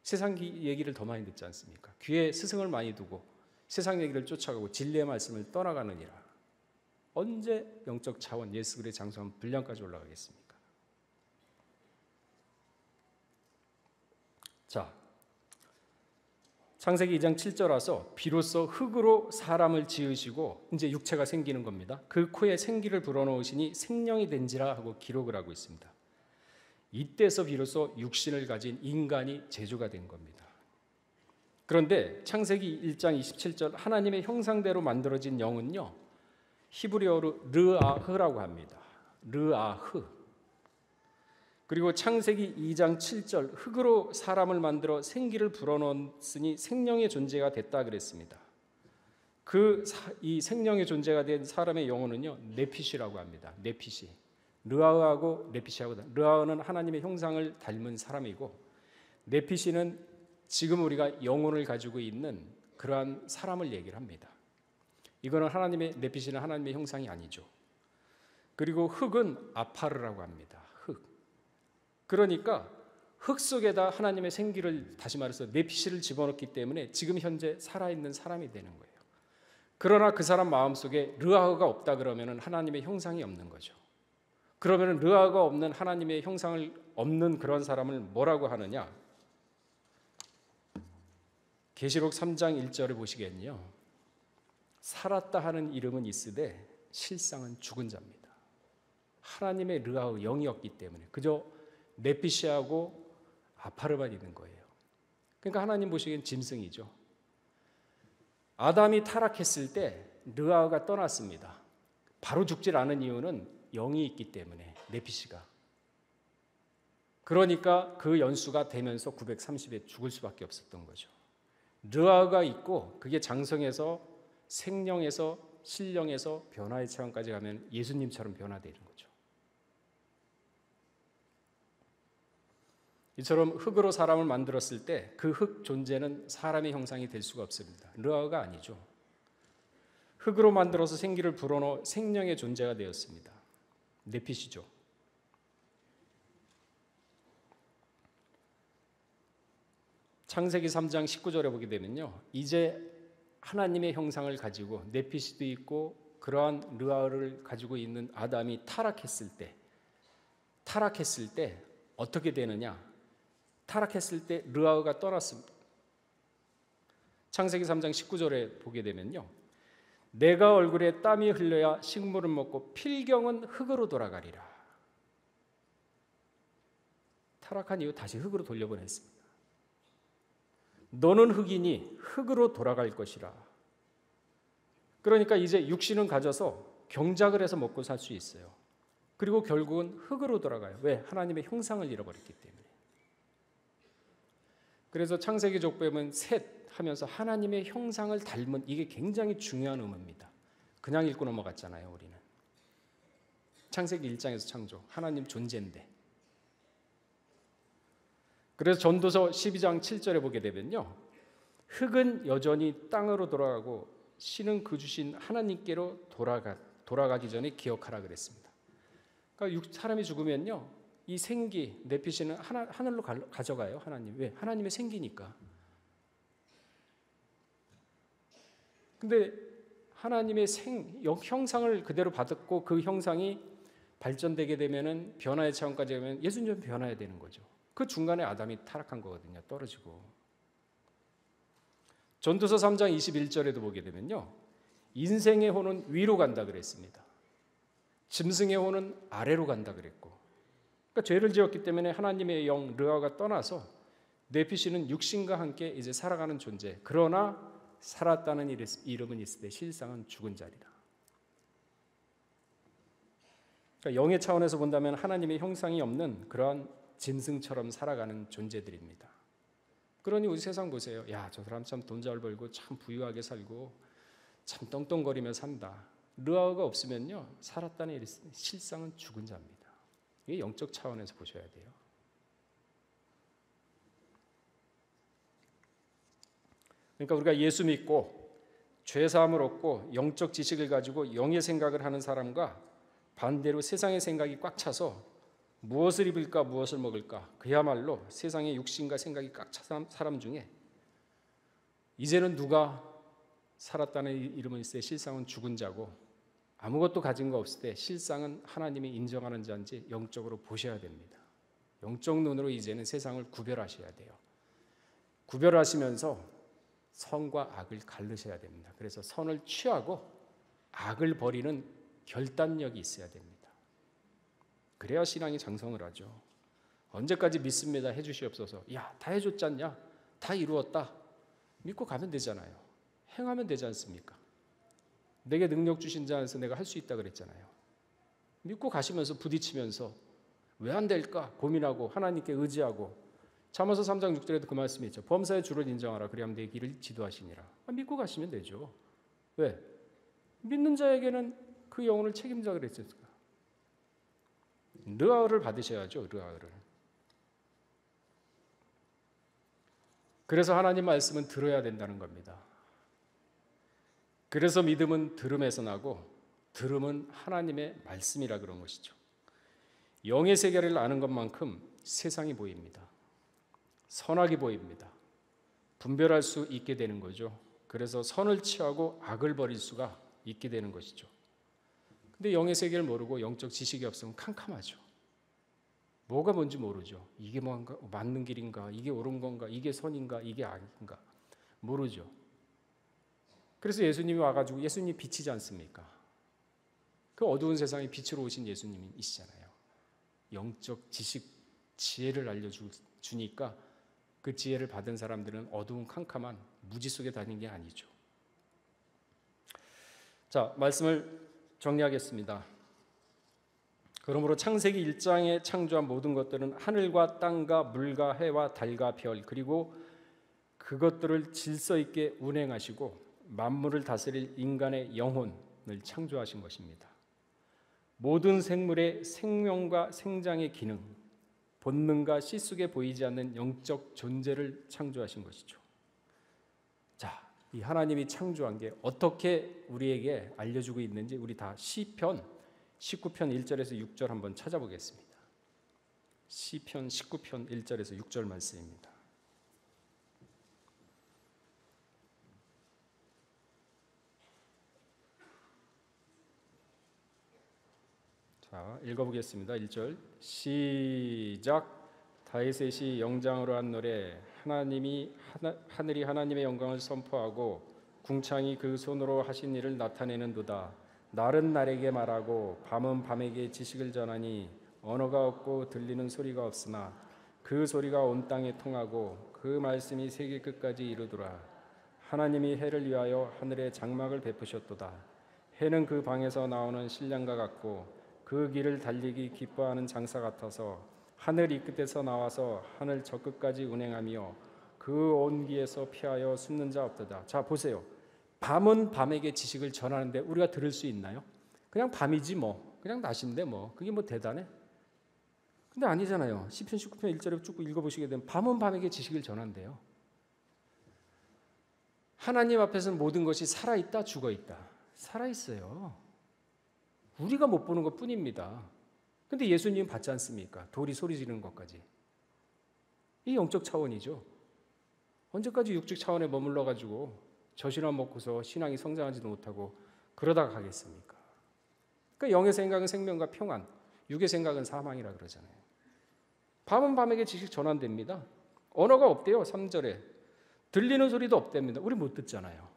세상 얘기를 더 많이 듣지 않습니까? 귀에 스승을 많이 두고 세상 얘기를 쫓아가고 진리의 말씀을 떠나가느니라. 언제 영적 차원, 예수 그리스도의 장성한 분량까지 올라가겠습니까? 자, 창세기 2장 7절 와서 비로소 흙으로 사람을 지으시고 이제 육체가 생기는 겁니다. 그 코에 생기를 불어넣으시니 생명이 된지라 하고 기록을 하고 있습니다. 이때서 비로소 육신을 가진 인간이 제조가 된 겁니다. 그런데 창세기 1장 27절 하나님의 형상대로 만들어진 영은요, 히브리어로 르아흐라고 합니다. 르아흐. 그리고 창세기 2장 7절 흙으로 사람을 만들어 생기를 불어넣었으니 생명의 존재가 됐다 그랬습니다. 이 생명의 존재가 된 사람의 영혼은요, 네피시라고 합니다. 네피시. 르아흐하고 네피시하고, 르아흐는 하나님의 형상을 닮은 사람이고 네피시는 지금 우리가 영혼을 가지고 있는 그러한 사람을 얘기를 합니다. 이거는 네피시는 하나님의 형상이 아니죠. 그리고 흙은 아파르라고 합니다. 흙. 그러니까 흙 속에다 하나님의 생기를, 다시 말해서 네피시를 집어넣기 때문에 지금 현재 살아있는 사람이 되는 거예요. 그러나 그 사람 마음속에 르아흐가 없다 그러면 하나님의 형상이 없는 거죠. 그러면 르아가 없는 하나님의 형상을 없는 그런 사람을 뭐라고 하느냐? 계시록 3장 1절을 보시겠군요. 살았다 하는 이름은 있으되 실상은 죽은 자입니다. 하나님의 르아의 영이 없기 때문에 그저 네피시하고 아파르만 있는 거예요. 그러니까 하나님 보시기엔 짐승이죠. 아담이 타락했을 때 르아가 떠났습니다. 바로 죽질 않은 이유는 영이 있기 때문에, 네피시가. 그러니까 그 연수가 되면서 930에 죽을 수밖에 없었던 거죠. 르아가 있고 그게 장성해서 생령에서 신령에서 변화의 차원까지 가면 예수님처럼 변화되는 거죠. 이처럼 흙으로 사람을 만들었을 때 그 흙 존재는 사람의 형상이 될 수가 없습니다. 르아가 아니죠. 흙으로 만들어서 생기를 불어넣어 생명의 존재가 되었습니다. 네피시죠. 창세기 3장 19절에 보게 되면요, 이제 하나님의 형상을 가지고 네피시도 있고 그러한 르아를 가지고 있는 아담이 타락했을 때 어떻게 되느냐? 타락했을 때 르아가 떠났습니다. 창세기 3장 19절에 보게 되면요, 내가 얼굴에 땀이 흘려야 식물을 먹고 필경은 흙으로 돌아가리라. 타락한 이후 다시 흙으로 돌려보냈습니다. 너는 흙이니 흙으로 돌아갈 것이라. 그러니까 이제 육신은 가져서 경작을 해서 먹고 살 수 있어요. 그리고 결국은 흙으로 돌아가요. 왜? 하나님의 형상을 잃어버렸기 때문에. 그래서 창세기 족보에는 셋 하면서 하나님의 형상을 닮은, 이게 굉장히 중요한 의미입니다. 그냥 읽고 넘어갔잖아요, 우리는. 창세기 1장에서 창조, 하나님 존재인데. 그래서 전도서 12장 7절에 보게 되면요, 흙은 여전히 땅으로 돌아가고 신은 그 주신 하나님께로 돌아가기 전에 기억하라 그랬습니다. 그러니까 사람이 죽으면요, 이 생기, 네피시는 하늘로 가져가요, 하나님. 왜? 하나님의 생기니까. 근데 하나님의 형상을 그대로 받았고 그 형상이 발전되게 되면은 변화의 차원까지 가면 예수님처럼 변화해야 되는 거죠. 그 중간에 아담이 타락한 거거든요. 떨어지고. 전도서 3장 21절에도 보게 되면요, 인생의 혼은 위로 간다 그랬습니다. 짐승의 혼은 아래로 간다 그랬고, 그러니까 죄를 지었기 때문에 하나님의 영 르아가 떠나서 네피시는 육신과 함께 이제 살아가는 존재. 그러나 살았다는 이름은 있으되 실상은 죽은 자리라. 그러니까 영의 차원에서 본다면 하나님의 형상이 없는 그러한 짐승처럼 살아가는 존재들입니다. 그러니 우리 세상 보세요. 야, 저 사람 참 돈 잘 벌고 참 부유하게 살고 참 떵떵거리며 산다. 르아가 없으면요, 살았다는 일이 실상은 죽은 자입니다. 이게 영적 차원에서 보셔야 돼요. 그러니까 우리가 예수 믿고 죄 사함을 얻고 영적 지식을 가지고 영의 생각을 하는 사람과 반대로 세상의 생각이 꽉 차서 무엇을 입을까 무엇을 먹을까 그야말로 세상의 육신과 생각이 꽉 찬 사람 중에 이제는 누가 살았다는 이름은 있어요. 실상은 죽은 자고 아무것도 가진 거 없을 때 실상은 하나님이 인정하는 자인지 영적으로 보셔야 됩니다. 영적 눈으로 이제는 세상을 구별하셔야 돼요. 구별하시면서 선과 악을 가르셔야 됩니다. 그래서 선을 취하고 악을 버리는 결단력이 있어야 됩니다. 그래야 신앙이 장성을 하죠. 언제까지 믿습니다 해주시옵소서. 야, 다 해줬지 않냐? 다 이루었다. 믿고 가면 되잖아요. 행하면 되지 않습니까? 내게 능력 주신 자 안에서 내가 할 수 있다 그랬잖아요. 믿고 가시면서 부딪히면서 왜 안 될까 고민하고 하나님께 의지하고 잠언서 3장 6절에도 그 말씀이 있죠. 범사의 주를 인정하라. 그리하면 내 길을 지도하시니라. 믿고 가시면 되죠. 왜? 믿는 자에게는 그 영혼을 책임자 그랬으니까. 르아를 받으셔야죠. 르아를. 그래서 하나님 말씀은 들어야 된다는 겁니다. 그래서 믿음은 들음에서 나고 들음은 하나님의 말씀이라 그런 것이죠. 영의 세계를 아는 것만큼 세상이 보입니다. 선악이 보입니다. 분별할 수 있게 되는 거죠. 그래서 선을 취하고 악을 버릴 수가 있게 되는 것이죠. 근데 영의 세계를 모르고 영적 지식이 없으면 캄캄하죠. 뭐가 뭔지 모르죠. 이게 뭔가 맞는 길인가, 이게 옳은 건가, 이게 선인가, 이게 악인가 모르죠. 그래서 예수님이 와가지고 예수님이 빛이지 않습니까? 그 어두운 세상에 빛으로 오신 예수님이시잖아요. 영적 지식, 지혜를 알려주니까 그 지혜를 받은 사람들은 어두운 캄캄한 무지 속에 다니는 게 아니죠. 자, 말씀을 정리하겠습니다. 그러므로 창세기 1장에 창조한 모든 것들은 하늘과 땅과 물과 해와 달과 별 그리고 그것들을 질서 있게 운행하시고 만물을 다스릴 인간의 영혼을 창조하신 것입니다. 모든 생물의 생명과 생장의 기능, 본능과 씨 속에 보이지 않는 영적 존재를 창조하신 것이죠. 자, 이 하나님이 창조한 게 어떻게 우리에게 알려주고 있는지 우리 다 시편 19편 1절에서 6절 한번 찾아보겠습니다. 시편 19편 1절에서 6절 말씀입니다. 자, 읽어보겠습니다. 1절 시작. 다윗의 시 영장으로 한 노래. 하늘이 하나님의 영광을 선포하고 궁창이 그 손으로 하신 일을 나타내는도다. 날은 날에게 말하고 밤은 밤에게 지식을 전하니 언어가 없고 들리는 소리가 없으나 그 소리가 온 땅에 통하고 그 말씀이 세계 끝까지 이르더라. 하나님이 해를 위하여 하늘에 장막을 베푸셨도다. 해는 그 방에서 나오는 신랑과 같고 그 길을 달리기 기뻐하는 장사 같아서 하늘 이 끝에서 나와서 하늘 저 끝까지 운행하며 그 온기에서 피하여 숨는 자 없도다. 자, 보세요. 밤은 밤에게 지식을 전하는데 우리가 들을 수 있나요? 그냥 밤이지 뭐. 그냥 낮인데 뭐. 그게 뭐 대단해? 근데 아니잖아요. 시편 19편 1절에 쭉 읽어보시게 되면 밤은 밤에게 지식을 전한대요. 하나님 앞에서는 모든 것이 살아있다, 죽어있다. 살아있어요. 우리가 못 보는 것 뿐입니다. 근데 예수님은 받지 않습니까? 돌이 소리 지르는 것까지. 이 영적 차원이죠. 언제까지 육적 차원에 머물러가지고 젖이나 먹고서 신앙이 성장하지도 못하고 그러다가 가겠습니까? 그러니까 영의 생각은 생명과 평안, 육의 생각은 사망이라 그러잖아요. 밤은 밤에게 지식 전환됩니다. 언어가 없대요. 3절에. 들리는 소리도 없답니다. 우리 못 듣잖아요.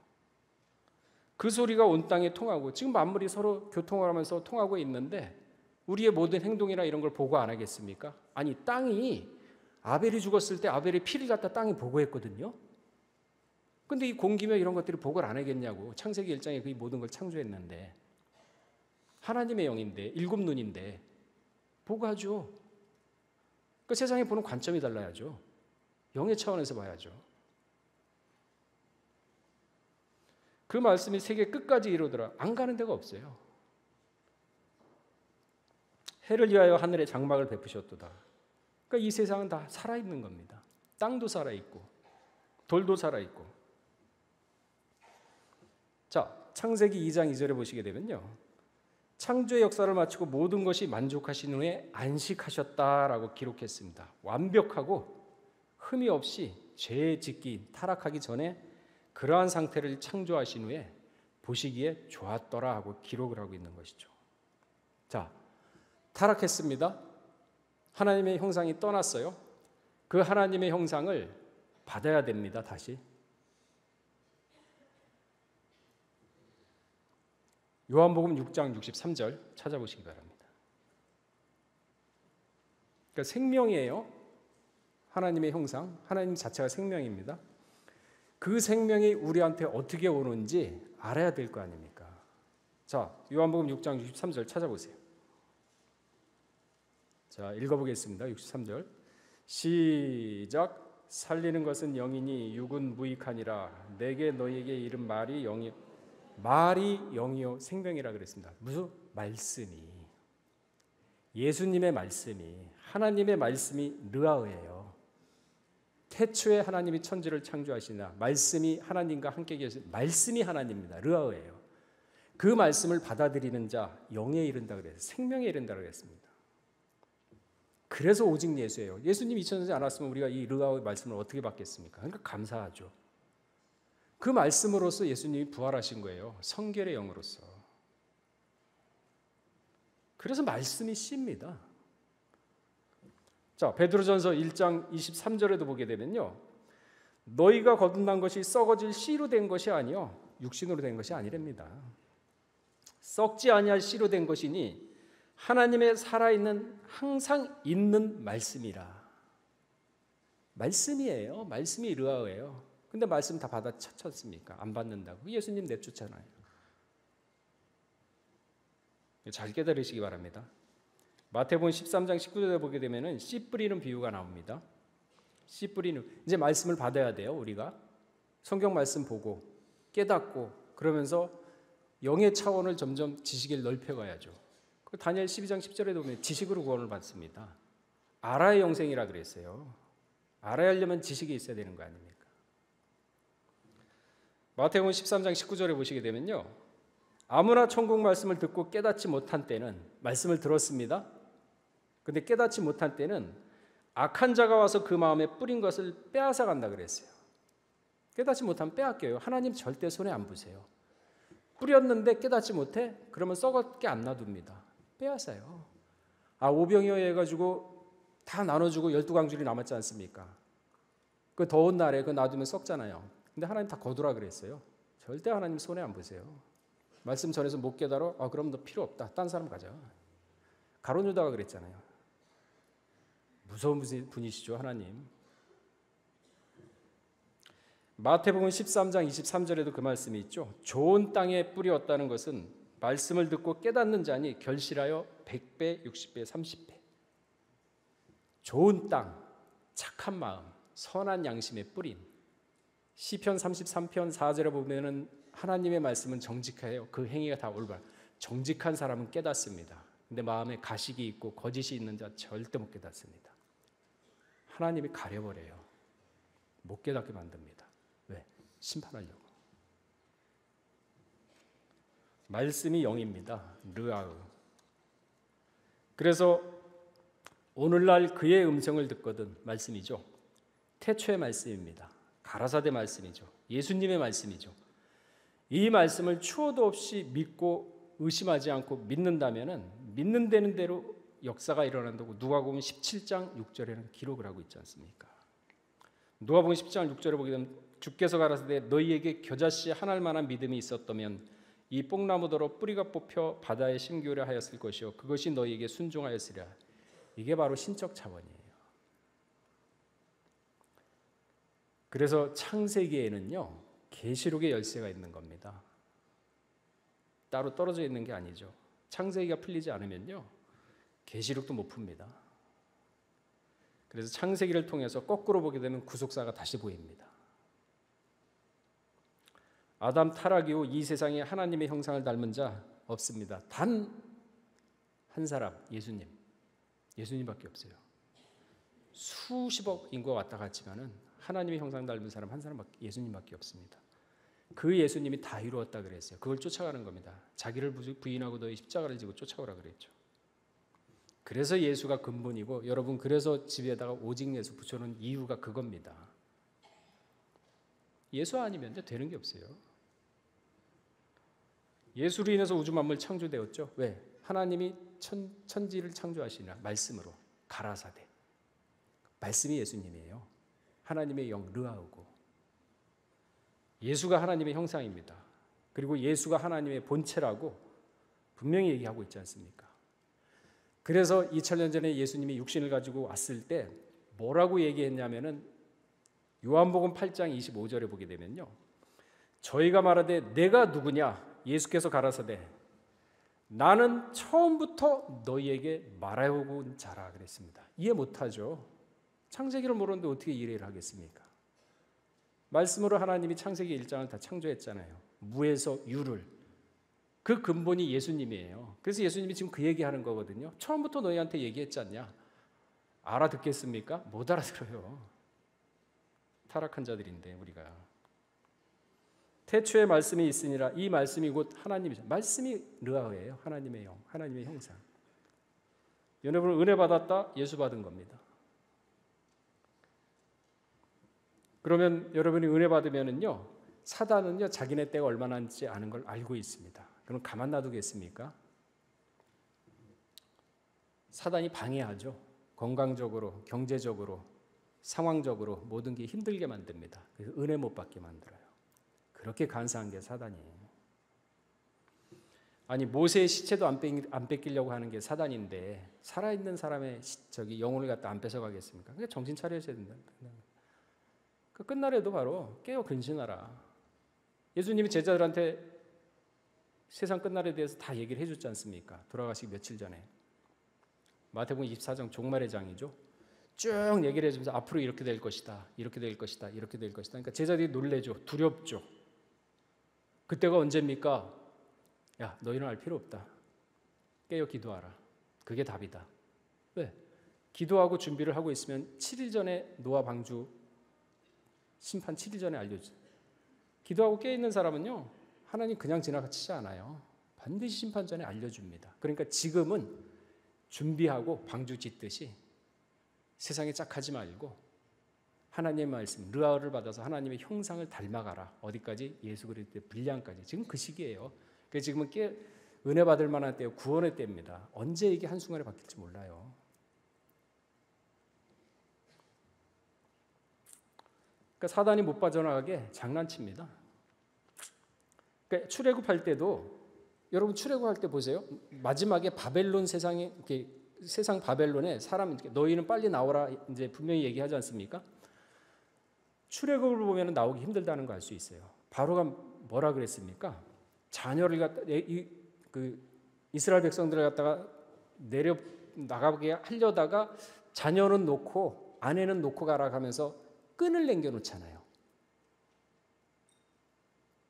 그 소리가 온 땅에 통하고 지금 만물이 서로 교통을 하면서 통하고 있는데 우리의 모든 행동이나 이런 걸 보고 안 하겠습니까? 아니, 땅이 아벨이 죽었을 때 아벨의 피를 갖다 땅이 보고했거든요. 근데 이 공기며 이런 것들이 보고를 안 하겠냐고. 창세기 1장에 그 모든 걸 창조했는데 하나님의 영인데 일곱 눈인데 보고하죠. 그 세상에 보는 관점이 달라야죠. 영의 차원에서 봐야죠. 그 말씀이 세계 끝까지 이루더라. 안 가는 데가 없어요. 해를 위하여 하늘에 장막을 베푸셨도다. 그러니까 이 세상은 다 살아있는 겁니다. 땅도 살아있고 돌도 살아있고 자, 창세기 2장 2절에 보시게 되면요. 창조의 역사를 마치고 모든 것이 만족하신 후에 안식하셨다라고 기록했습니다. 완벽하고 흠이 없이 죄 짓기, 타락하기 전에 그러한 상태를 창조하신 후에 보시기에 좋았더라 하고 기록을 하고 있는 것이죠. 자, 타락했습니다. 하나님의 형상이 떠났어요. 그 하나님의 형상을 받아야 됩니다. 다시. 요한복음 6장 63절 찾아보시기 바랍니다. 그러니까 생명이에요. 하나님의 형상, 하나님 자체가 생명입니다. 그 생명이 우리한테 어떻게 오는지 알아야 될 거 아닙니까? 자, 요한복음 6장 63절 찾아보세요. 자, 읽어보겠습니다. 63절 시작. 살리는 것은 영이니 육은 무익하니라. 내게 너희에게 이른 말이 영이요 생명이라 그랬습니다. 무슨 말씀이, 예수님의 말씀이, 하나님의 말씀이 르아흐예요. 태초에 하나님이 천지를 창조하시나 말씀이 하나님과 함께 계신 말씀이 하나님입니다. 르아흐예요. 그 말씀을 받아들이는 자 영에 이른다 그랬어요. 생명에 이른다 그랬습니다. 그래서 오직 예수예요. 예수님 2000년 전에 안 왔으면 우리가 이 르아흐의 말씀을 어떻게 받겠습니까? 그러니까 감사하죠. 그 말씀으로서 예수님이 부활하신 거예요. 성결의 영으로서. 그래서 말씀이 씨입니다. 자, 베드로전서 1장 23절에도 보게 되면요. 너희가 거듭난 것이 썩어질 씨로 된 것이 아니요 육신으로 된 것이 아니랍니다. 썩지 아니할 씨로 된 것이니 하나님의 살아있는 항상 있는 말씀이라. 말씀이에요. 말씀이 르아흐예요. 근데 말씀 다 받아쳤습니까? 안 받는다고. 예수님 내쫓잖아요. 잘 깨달으시기 바랍니다. 마태복음 13장 19절에 보게 되면은 씨 뿌리는 비유가 나옵니다. 씨 뿌리는 이제 말씀을 받아야 돼요. 우리가 성경 말씀 보고 깨닫고 그러면서 영의 차원을 점점 지식을 넓혀가야죠. 다니엘 12장 10절에도 보면 지식으로 구원을 받습니다. 알아야 영생이라 그랬어요. 알아야 하려면 지식이 있어야 되는 거 아닙니까? 마태복음 13장 19절에 보시게 되면요. 아무나 천국 말씀을 듣고 깨닫지 못한 때는 말씀을 들었습니다. 근데 깨닫지 못한 때는 악한 자가 와서 그 마음에 뿌린 것을 빼앗아 간다 그랬어요. 깨닫지 못하면 빼앗겨요. 하나님 절대 손에 안 부세요. 뿌렸는데 깨닫지 못해? 그러면 썩었게 안 놔둡니다. 빼앗아요. 오병이어 해가지고 다 나눠주고 12광줄이 남았지 않습니까? 그 더운 날에 그거 놔두면 썩잖아요. 근데 하나님 다 거두라 그랬어요. 절대 하나님 손에 안 보세요. 말씀 전해서 못 깨달아? 그럼 너 필요 없다. 딴 사람 가자. 가룟 유다가 그랬잖아요. 무서운 분이시죠, 하나님. 마태복음 13장 23절에도 그 말씀이 있죠. 좋은 땅에 뿌렸다는 것은 말씀을 듣고 깨닫는 자니 결실하여 100배, 60배, 30배. 좋은 땅, 착한 마음, 선한 양심에 뿌린. 시편 33편 4절에 보면은 하나님의 말씀은 정직해요. 그 행위가 다 올바로. 정직한 사람은 깨닫습니다. 근데 마음에 가식이 있고 거짓이 있는 자 절대 못 깨닫습니다. 하나님이 가려버려요. 못 깨닫게 만듭니다. 왜? 심판하려고. 말씀이 영입니다. 르아흐. 그래서 오늘날 그의 음성을 듣거든 말씀이죠. 태초의 말씀입니다. 가라사대 말씀이죠. 예수님의 말씀이죠. 이 말씀을 추호도 없이 믿고 의심하지 않고 믿는다면은 믿는 되는 대로 역사가 일어난다고 누가복음 17장 6절에는 기록을 하고 있지 않습니까? 누가복음 17장 6절에 보게 되면 주께서 가라사대 너희에게 겨자씨 하나일 만한 믿음이 있었다면 이 뽕나무더러 뿌리가 뽑혀 바다에 심기우려 하였을 것이요 그것이 너희에게 순종하였으리라. 이게 바로 신적 차원이에요. 그래서 창세기에는요 계시록의 열쇠가 있는 겁니다. 따로 떨어져 있는 게 아니죠. 창세기가 풀리지 않으면요 계시록도 못 풉니다. 그래서 창세기를 통해서 거꾸로 보게 되면 구속사가 다시 보입니다. 아담 타락 이후 이 세상에 하나님의 형상을 닮은 자 없습니다. 단 한 사람, 예수님밖에 없어요. 수십억 인구가 왔다 갔지만은 하나님의 형상 닮은 사람 한 사람밖에, 예수님밖에 없습니다. 그 예수님이 다 이루었다 그랬어요. 그걸 쫓아가는 겁니다. 자기를 부인하고 너희 십자가를 지고 쫓아오라 그랬죠. 그래서 예수가 근본이고 여러분 그래서 집에다가 오직 예수 붙여놓은 이유가 그겁니다. 예수 아니면 되는 게 없어요. 예수로 인해서 우주 만물 창조되었죠. 왜? 하나님이 천지를 창조하시나 말씀으로 가라사대. 말씀이 예수님이에요. 하나님의 영 르아우고 예수가 하나님의 형상입니다. 그리고 예수가 하나님의 본체라고 분명히 얘기하고 있지 않습니까? 그래서 2000년 전에 예수님이 육신을 가지고 왔을 때 뭐라고 얘기했냐면은 요한복음 8장 25절에 보게 되면요. 저희가 말하되 내가 누구냐? 예수께서 가라사대 나는 처음부터 너희에게 말하고 온 자라 그랬습니다. 이해 못하죠. 창세기를 모르는데 어떻게 이해를 하겠습니까? 말씀으로 하나님이 창세기 1장을 다 창조했잖아요. 무에서 유를. 그 근본이 예수님이에요. 그래서 예수님이 지금 그 얘기하는 거거든요. 처음부터 너희한테 얘기했지 않냐? 알아듣겠습니까? 못 알아들어요. 타락한 자들인데 우리가. 태초에 말씀이 있으니라 이 말씀이 곧 하나님이죠. 말씀이 르아흐예요. 하나님의 영, 하나님의 형상. 여러분 은혜 받았다? 예수 받은 겁니다. 그러면 여러분이 은혜 받으면은요, 사단은요 자기네 때가 얼마나 남지 않은 걸 알고 있습니다. 그럼 가만 놔두겠습니까? 사단이 방해하죠. 건강적으로, 경제적으로, 상황적으로 모든 게 힘들게 만듭니다. 그래서 은혜 못 받게 만들어요. 그렇게 간사한 게 사단이에요. 아니 모세의 시체도 안 뺏기려고 하는 게 사단인데 살아있는 사람의 영혼을 갖다 안 뺏어가겠습니까? 그러니까 정신 차려야 된다. 그 끝날에도 바로 깨어 근신하라. 예수님이 제자들한테 세상 끝날에 대해서 다 얘기를 해줬지 않습니까? 돌아가시기 며칠 전에. 마태복음 24장 종말의 장이죠. 쭉 얘기를 해주면서 앞으로 이렇게 될 것이다. 이렇게 될 것이다. 이렇게 될 것이다. 그러니까 제자들이 놀래죠. 두렵죠. 그때가 언제입니까? 야, 너희는 알 필요 없다. 깨어 기도하라. 그게 답이다. 왜? 기도하고 준비를 하고 있으면 7일 전에 노아 방주 심판 7일 전에 알려주죠. 기도하고 깨어있는 사람은요, 하나님 그냥 지나치지 않아요. 반드시 심판 전에 알려줍니다. 그러니까 지금은 준비하고 방주 짓듯이 세상에 짝하지 말고 하나님의 말씀, 르아를 받아서 하나님의 형상을 닮아가라. 어디까지? 예수 그리스도의 분량까지. 지금 그 시기예요. 그래서 지금은 은혜 받을 만한 때요. 구원의 때입니다. 언제 이게 한순간에 바뀔지 몰라요. 그러니까 사단이 못 빠져나가게 장난칩니다. 그러니까 출애굽할 때도 여러분 출애굽할 때 보세요. 마지막에 바벨론 세상 바벨론에 사람 너희는 빨리 나오라 이제 분명히 얘기하지 않습니까? 출애굽을 보면 나오기 힘들다는 거 알 수 있어요. 바로가 뭐라 그랬습니까? 자녀를 갖다 이스라엘 백성들을 갖다가 내려 나가게 하려다가 자녀는 놓고 아내는 놓고 가라 하면서 끈을 남겨 놓잖아요.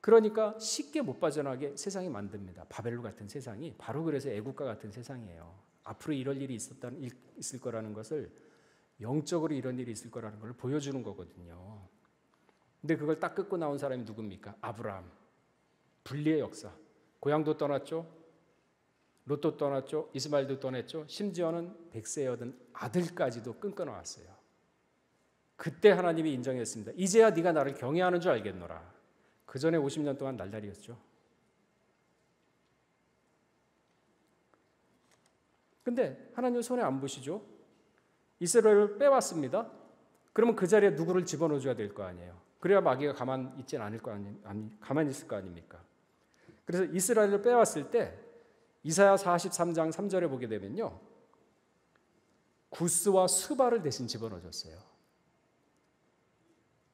그러니까 쉽게 못 빠져나가게 세상이 만듭니다. 바벨론 같은 세상이 바로 그래서 애국가 같은 세상이에요. 앞으로 이럴 일이 있을 거라는 것을 영적으로 이런 일이 있을 거라는 걸 보여주는 거거든요. 근데 그걸 딱 끄고 나온 사람이 누굽니까? 아브라함. 분리의 역사. 고향도 떠났죠. 롯도 떠났죠. 이스마엘도 떠났죠. 심지어는 100세에 얻은 아들까지도 끊겨나왔어요. 그때 하나님이 인정했습니다. 이제야 네가 나를 경외하는 줄 알겠노라. 그 전에 50년 동안 날다리였죠. 근데 하나님 손에 안 보시죠? 이스라엘을 빼왔습니다. 그러면 그 자리에 누구를 집어넣어줘야 될 거 아니에요. 그래야 마귀가 가만히 있을 거 아닙니까? 그래서 이스라엘을 빼왔을 때 이사야 43장 3절에 보게 되면요. 구스와 스바를 대신 집어넣어줬어요.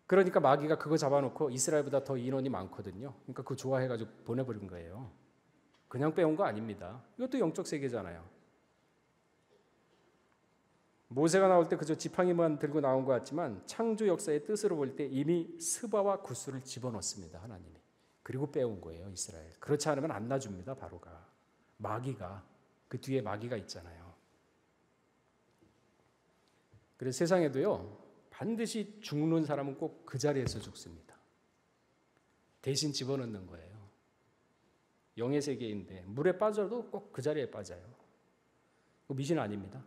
그러니까 마귀가 그거 잡아놓고 이스라엘보다 더 인원이 많거든요. 그러니까 그거 좋아해가지고 보내버린 거예요. 그냥 빼온 거 아닙니다. 이것도 영적 세계잖아요. 모세가 나올 때 그저 지팡이만 들고 나온 것 같지만 창조 역사의 뜻으로 볼 때 이미 스바와 구스를 집어넣습니다. 하나님이. 그리고 빼온 거예요. 이스라엘. 그렇지 않으면 안 놔줍니다. 바로가. 마귀가. 그 뒤에 마귀가 있잖아요. 그래서 세상에도요. 반드시 죽는 사람은 꼭 그 자리에서 죽습니다. 대신 집어넣는 거예요. 영의 세계인데 물에 빠져도 꼭 그 자리에 빠져요. 미신 아닙니다.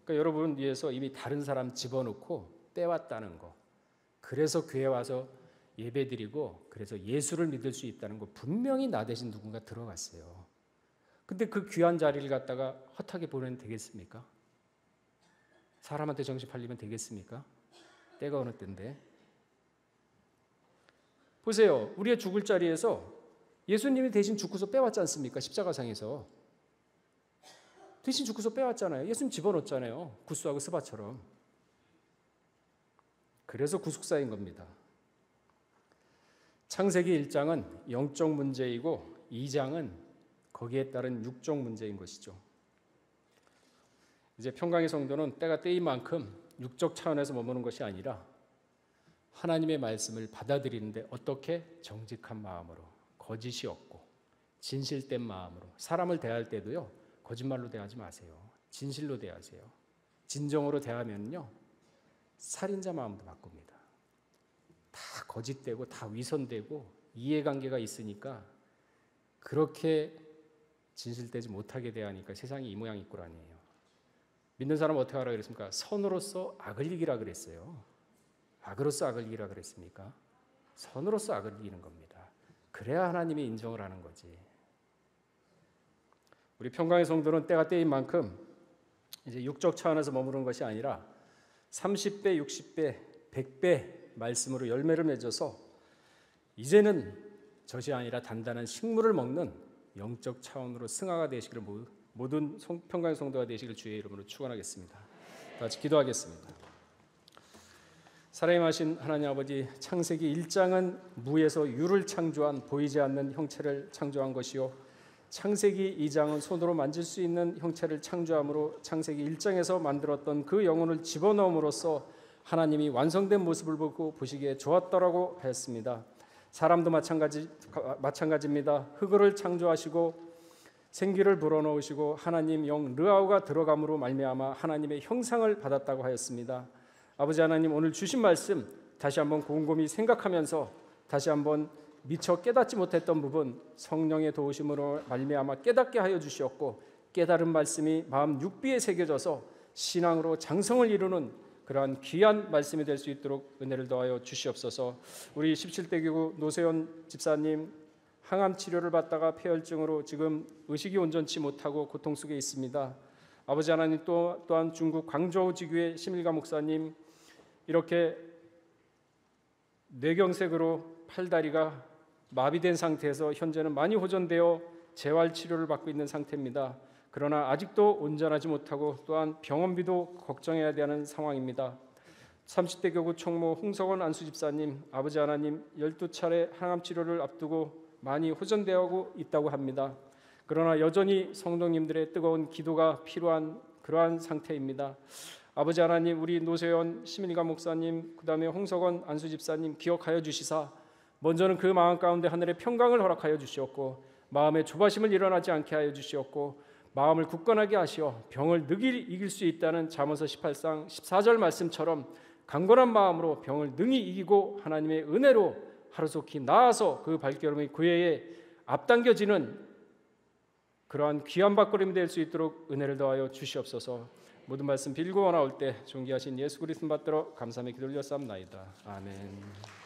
그러니까 여러분 위해서 이미 다른 사람 집어넣고 빼왔다는 거. 그래서 교회 와서 예배드리고 그래서 예수를 믿을 수 있다는 거 분명히 나 대신 누군가 들어갔어요. 근데 그 귀한 자리를 갖다가 헛하게 보내면 되겠습니까? 사람한테 정신 팔리면 되겠습니까? 때가 어느 때인데. 보세요. 우리의 죽을 자리에서 예수님이 대신 죽고서 빼왔지 않습니까? 십자가상에서. 대신 죽고서 빼왔잖아요. 예수님 집어넣었잖아요. 구스하고 스바처럼. 그래서 구속사인 겁니다. 창세기 1장은 영적 문제이고 2장은 거기에 따른 육적 문제인 것이죠. 이제 평강의 성도는 때가 때인 만큼 육적 차원에서 머무는 것이 아니라 하나님의 말씀을 받아들이는데 어떻게? 정직한 마음으로, 거짓이 없고 진실된 마음으로. 사람을 대할 때도요, 거짓말로 대하지 마세요. 진실로 대하세요. 진정으로 대하면요, 살인자 마음도 바꿉니다. 다 거짓되고 다 위선되고 이해관계가 있으니까 그렇게 진실되지 못하게 대하니까 세상이 이 모양 이 꼴 아니에요. 믿는 사람 어떻게 하라 그랬습니까? 선으로서 악을 이기라 그랬어요. 악으로서 악을 이기라 그랬습니까? 선으로서 악을 이기는 겁니다. 그래야 하나님이 인정을 하는 거지. 우리 평강의 성도는 때가 때인 만큼 이제 육적 차원에서 머무르는 것이 아니라 30배, 60배, 100배 말씀으로 열매를 맺어서 이제는 젖이 아니라 단단한 식물을 먹는 영적 차원으로 승화가 되시기를 모든 평강의 성도가 되시길 주의 이름으로 축원하겠습니다. 다 같이 기도하겠습니다. 사랑하신 하나님 아버지, 창세기 1장은 무에서 유를 창조한 보이지 않는 형체를 창조한 것이요, 창세기 2장은 손으로 만질 수 있는 형체를 창조함으로 창세기 1장에서 만들었던 그 영혼을 집어넣음으로써 하나님이 완성된 모습을 보고 보시기에 좋았더라고 하였습니다. 사람도 마찬가지입니다. 흙을 창조하시고 생기를 불어넣으시고 하나님 영 르아우가 들어감으로 말미암아 하나님의 형상을 받았다고 하였습니다. 아버지 하나님, 오늘 주신 말씀 다시 한번 곰곰이 생각하면서 다시 한번 미처 깨닫지 못했던 부분 성령의 도우심으로 말미암아 깨닫게 하여 주시었고, 깨달은 말씀이 마음 육비에 새겨져서 신앙으로 장성을 이루는 그러한 귀한 말씀이 될 수 있도록 은혜를 더하여 주시옵소서. 우리 17대 교구 노세현 집사님 항암 치료를 받다가 폐혈증으로 지금 의식이 온전치 못하고 고통 속에 있습니다. 아버지 하나님, 또한 중국 광저우 지교의 심일가 목사님 이렇게 뇌경색으로 팔다리가 마비된 상태에서 현재는 많이 호전되어 재활 치료를 받고 있는 상태입니다. 그러나 아직도 온전하지 못하고 또한 병원비도 걱정해야 되는 상황입니다. 30대 교구 총무 홍석원 안수집사님, 아버지 하나님 12차례 항암 치료를 앞두고 많이 호전되어 있다고 합니다. 그러나 여전히 성도님들의 뜨거운 기도가 필요한 그러한 상태입니다. 아버지 하나님, 우리 노세현 심일가 목사님, 그 다음에 홍석원 안수집사님 기억하여 주시사 먼저는 그 마음 가운데 하늘의 평강을 허락하여 주시었고, 마음의 조바심을 일어나지 않게 하여 주시었고, 마음을 굳건하게 하시어 병을 능히 이길 수 있다는 잠언서 18장 14절 말씀처럼 강건한 마음으로 병을 능히 이기고 하나님의 은혜로 하루속히 나아서 그 발걸음의 구애에 앞당겨지는 그러한 귀한 발걸음이 될 수 있도록 은혜를 더하여 주시옵소서. 모든 말씀 빌고 나올 때 존귀하신 예수 그리스도 받들어 감사하며 기도 올렸사옵나이다. 아멘.